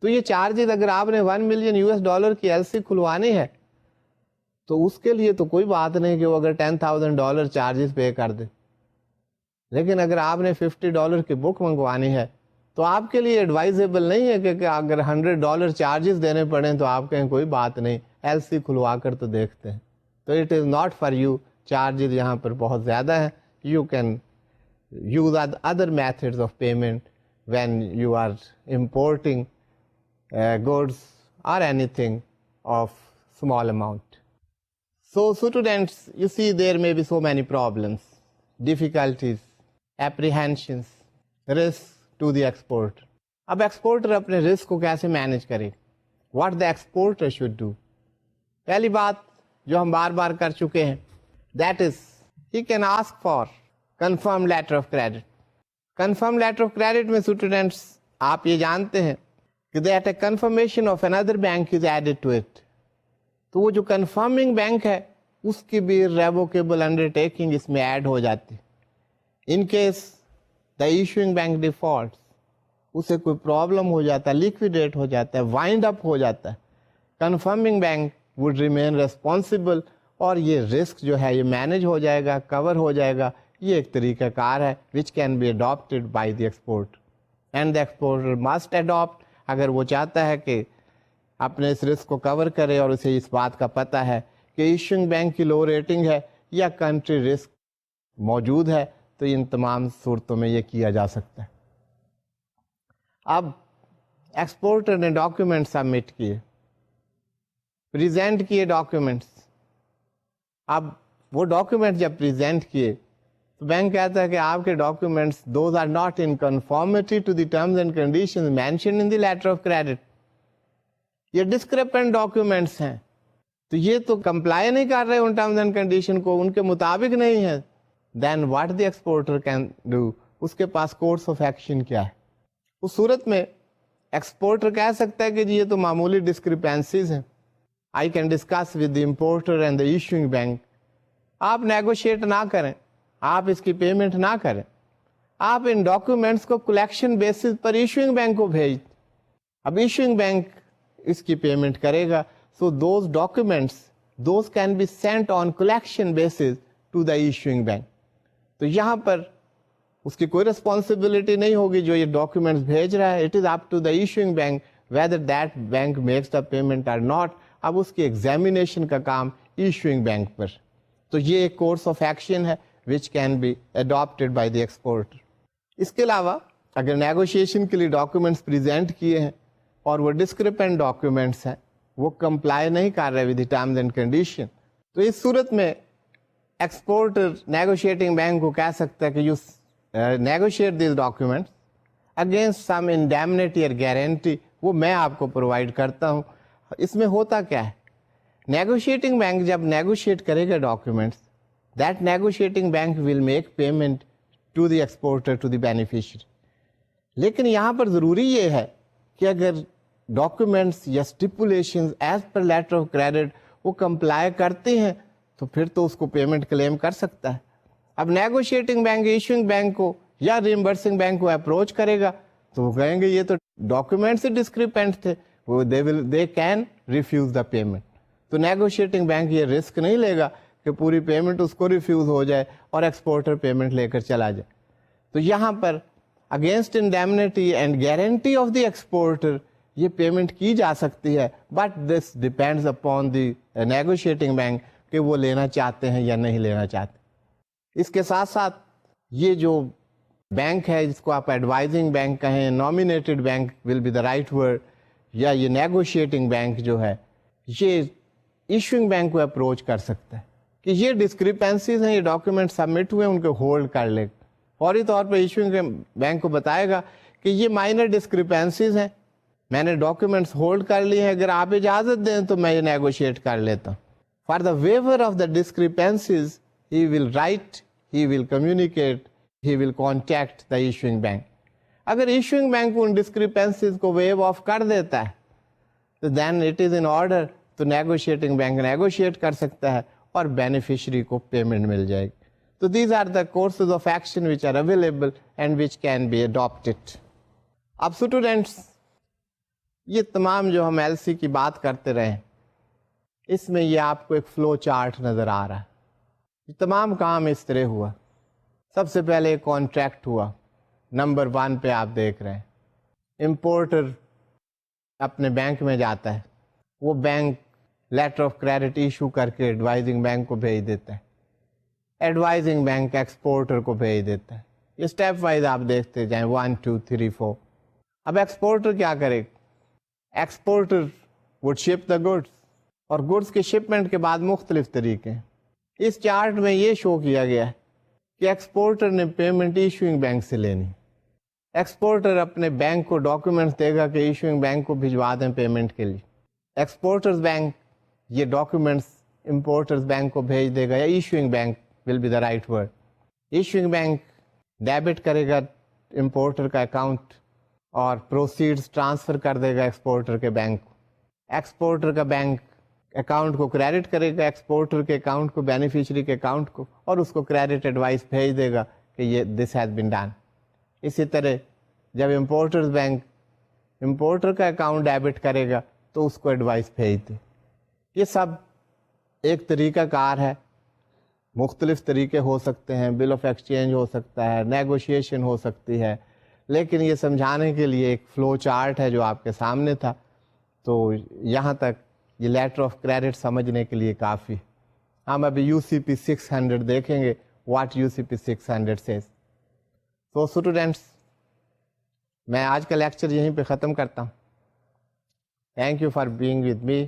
تو یہ چارجز اگر آپ نے $1 ملین کی ایل سی کھلوانی ہے تو اس کے لیے تو کوئی بات نہیں کہ وہ اگر $10,000 چارجز پے کر دے. لیکن اگر آپ نے $50 کی بک منگوانی ہے تو آپ کے لیے ایڈوائزیبل نہیں ہے کہ اگر $100 چارجز دینے پڑیں تو آپ کہیں کوئی بات نہیں، ایل سی کھلوا کر تو دیکھتے ہیں. تو it is not for you. Charges یہاں پر بہت زیادہ ہیں. You can use other methods of payment when you are importing goods or anything of small amount. So students, you see there may be so many problems, difficulties, apprehensions, risks to the exporter. اب exporter اپنے risk کو کیسے manage کرے؟ what the exporter should do. پہلی بات جو ہم بار بار کر چکے ہیں, that is he can ask for confirmed letter of credit. Confirmed letter of credit میں اسٹوڈینٹس آپ یہ جانتے ہیں کہ that a confirmation of another bank is added to it. تو وہ جو کنفرمنگ بینک ہے اس کی بھی ریووکیبل انڈرٹیکنگ اس میں ایڈ ہو جاتی. In case the issuing bank default, اسے کوئی پرابلم ہو جاتا ہے, لیکویڈیٹ ہو جاتا ہے, وائنڈ اپ ہو جاتا ہے, confirming bank would remain responsible, اور یہ رسک جو ہے یہ مینج ہو جائے گا, کور ہو جائے گا. یہ ایک طریقہ کار ہے which can be adapted by the export, and the exporter must adapt. اگر وہ چاہتا ہے کہ اپنے اس رسک کو کور کرے اور اسے اس بات کا پتہ ہے کہ ایشوئنگ بینک کی لو ریٹنگ ہے یا کنٹری رسک موجود ہے, تو ان تمام صورتوں میں یہ کیا جا سکتا ہے. اب ایکسپورٹر نے ڈاکیومنٹ سبمٹ کیے, پریزنٹ کیے ڈاکیومنٹس. اب وہ ڈاکیومنٹ جب پریزنٹ کیے تو بینک کہتا ہے کہ آپ کے documents those are not in conformity to the terms and conditions mentioned in the letter of credit. یہ ڈسکریپنٹ ڈاکیومنٹس ہیں, تو یہ تو کمپلائی نہیں کر رہے ان ٹرمز اینڈ کنڈیشن کو, ان کے مطابق نہیں ہے. دین what the exporter can do, اس کے پاس کورس آف ایکشن کیا ہے؟ اس صورت میں ایکسپورٹر کہہ سکتا ہے کہ جی یہ تو معمولی ڈسکریپینسیز ہیں, I can discuss with the importer and the issuing bank. آپ نیگوشیٹ نہ کریں, آپ اس کی پیمنٹ نہ کریں, آپ ان ڈاکیومنٹس کو کلیکشن بیسس پر ایشوئنگ بینک کو بھیج. اب ایشوئنگ بینک اس کی پیمنٹ کرے گا, so those documents those can be sent on collection basis to the issuing bank. تو یہاں پر اس کی کوئی ریسپانسبلٹی نہیں ہوگی جو یہ ڈاکیومنٹس بھیج رہا ہے. It is up to the issuing bank whether that bank makes the payment اور ناٹ. اب اس کی ایگزامینیشن کا کام ایشوئنگ بینک پر. تو یہ ایک کورس آف ایکشن ہے which can be adopted by the exporter. اس کے علاوہ اگر نیگوشیشن کے لیے ڈاکیومنٹس پریزنٹ کیے ہیں اور وہ ڈسکریپنٹ ڈاکیومنٹس ہیں, وہ کمپلائی نہیں کر رہے with the terms and condition, تو اس صورت میں ایکسپورٹر نیگوشیٹنگ بینک کو کہہ سکتا ہے کہ you negotiate these documents against some indemnity اور گارنٹی, وہ میں آپ کو پرووائڈ کرتا ہوں. اس میں ہوتا کیا ہے, نیگوشیٹنگ بینک جب نیگوشیٹ کرے گا documents, that negotiating bank will make payment to the exporter, to the beneficiary. لیکن یہاں پر ضروری یہ ہے کہ اگر ڈاکیومنٹس یا اسٹیپولیشنز as per letter of credit وہ کمپلائی کرتے ہیں تو پھر تو اس کو پیمنٹ کلیم کر سکتا ہے. اب نیگوشیٹنگ بینک ایشوئنگ بینک کو یا ریمبرسنگ بینک کو اپروچ کرے گا تو وہ کہیں گے یہ تو ڈاکیومنٹس ڈسکریپنٹ تھے, وہ they can refuse the payment. تو نیگوشیٹنگ بینک یہ رسک نہیں لے گا کہ پوری پیمنٹ اس کو ریفیوز ہو جائے اور ایکسپورٹر پیمنٹ لے کر چلا جائے. تو یہاں پر against indemnity and guarantee of the exporter یہ پیمنٹ کی جا سکتی ہے, but this depends upon the negotiating bank کہ وہ لینا چاہتے ہیں یا نہیں لینا چاہتے. اس کے ساتھ ساتھ یہ جو بینک ہے جس کو آپ ایڈوائزنگ بینک کہیں, nominated bank will be the right word, یا یہ نیگوشیٹنگ بینک جو ہے یہ ایشوئنگ بینک کو اپروچ کر سکتا ہے کہ یہ ڈسکریپنسیز ہیں, یہ ڈاکیومنٹ سبمٹ ہوئے ان کو ہولڈ کر لے. فوری طور پہ ایشوئنگ بینک کو بتائے گا کہ یہ مائنر ڈسکریپنسیز ہیں, میں نے ڈاکیومنٹس ہولڈ کر لیے ہیں, اگر آپ اجازت دیں تو میں یہ نیگوشیٹ کر لیتا ہوں. For the viewer of the discrepancies he will write, he will communicate, he will contact the issuing bank. اگر ایشوئنگ بینک ان ڈسکریپنسیز کو ویو آف کر دیتا ہے تو then it is in order, تو نیگوشیٹنگ بینک نیگوشیٹ کر سکتا ہے اور بینیفیشری کو پیمنٹ مل جائے گی. تو these are the courses of action which are available and which can be adapted. اب اسٹوڈینٹس یہ تمام جو ہم ایل سی کی بات کرتے رہے اس میں یہ آپ کو ایک فلو چارٹ نظر آ رہا ہے. یہ تمام کام اس طرح ہوا. سب سے پہلے ایک کانٹریکٹ ہوا, نمبر 1 پہ آپ دیکھ رہے ہیں. امپورٹر اپنے بینک میں جاتا ہے, وہ bank letter of credit issue کر کے ایڈوائزنگ بینک کو بھیج دیتا ہے, ایڈوائزنگ بینک ایکسپورٹر کو بھیج دیتا ہے. یہ اسٹیپ وائز آپ دیکھتے جائیں 1 2 3 4. اب ایکسپورٹر کیا کرے, exporter would ship the goods, اور گڈس کے شپمنٹ کے بعد مختلف طریقے ہیں. اس چارٹ میں یہ شو کیا گیا ہے کہ ایکسپورٹر نے پیمنٹ ایشوئنگ بینک سے لینی. ایکسپورٹر اپنے بینک کو ڈاکیومنٹس دے گا کہ ایشوئنگ بینک کو بھجوا دیں پیمنٹ کے لیے. ایکسپورٹرز بینک یہ ڈاکیومنٹس امپورٹرز بینک کو بھیج دے گا, یا issuing bank will be the right word. Issuing bank debit کرے گا امپورٹر کا اکاؤنٹ اور پروسیڈز ٹرانسفر کر دے گا ایکسپورٹر کے بینک کو. ایکسپورٹر کا بینک اکاؤنٹ کو کریڈٹ کرے گا ایکسپورٹر کے اکاؤنٹ کو, بینیفیشری کے اکاؤنٹ کو, اور اس کو کریڈٹ ایڈوائس بھیج دے گا کہ یہ دس ہیز بین ڈن. اسی طرح جب امپورٹرز بینک امپورٹر کا اکاؤنٹ ڈیبٹ کرے گا تو اس کو ایڈوائس بھیج دے. یہ سب ایک طریقہ کار ہے, مختلف طریقے ہو سکتے ہیں, بل آف ایکسچینج ہو سکتا ہے, نیگوشیشن ہو سکتی ہے, لیکن یہ سمجھانے کے لیے ایک فلو چارٹ ہے جو آپ کے سامنے تھا. تو یہاں تک یہ لیٹر آف کریڈٹ سمجھنے کے لیے کافی. ہم ابھی UCP 600 دیکھیں گے, واٹ UCP 600 says. تو اسٹوڈینٹس, میں آج کا لیکچر یہیں پہ ختم کرتا ہوں. Thank you for being with me.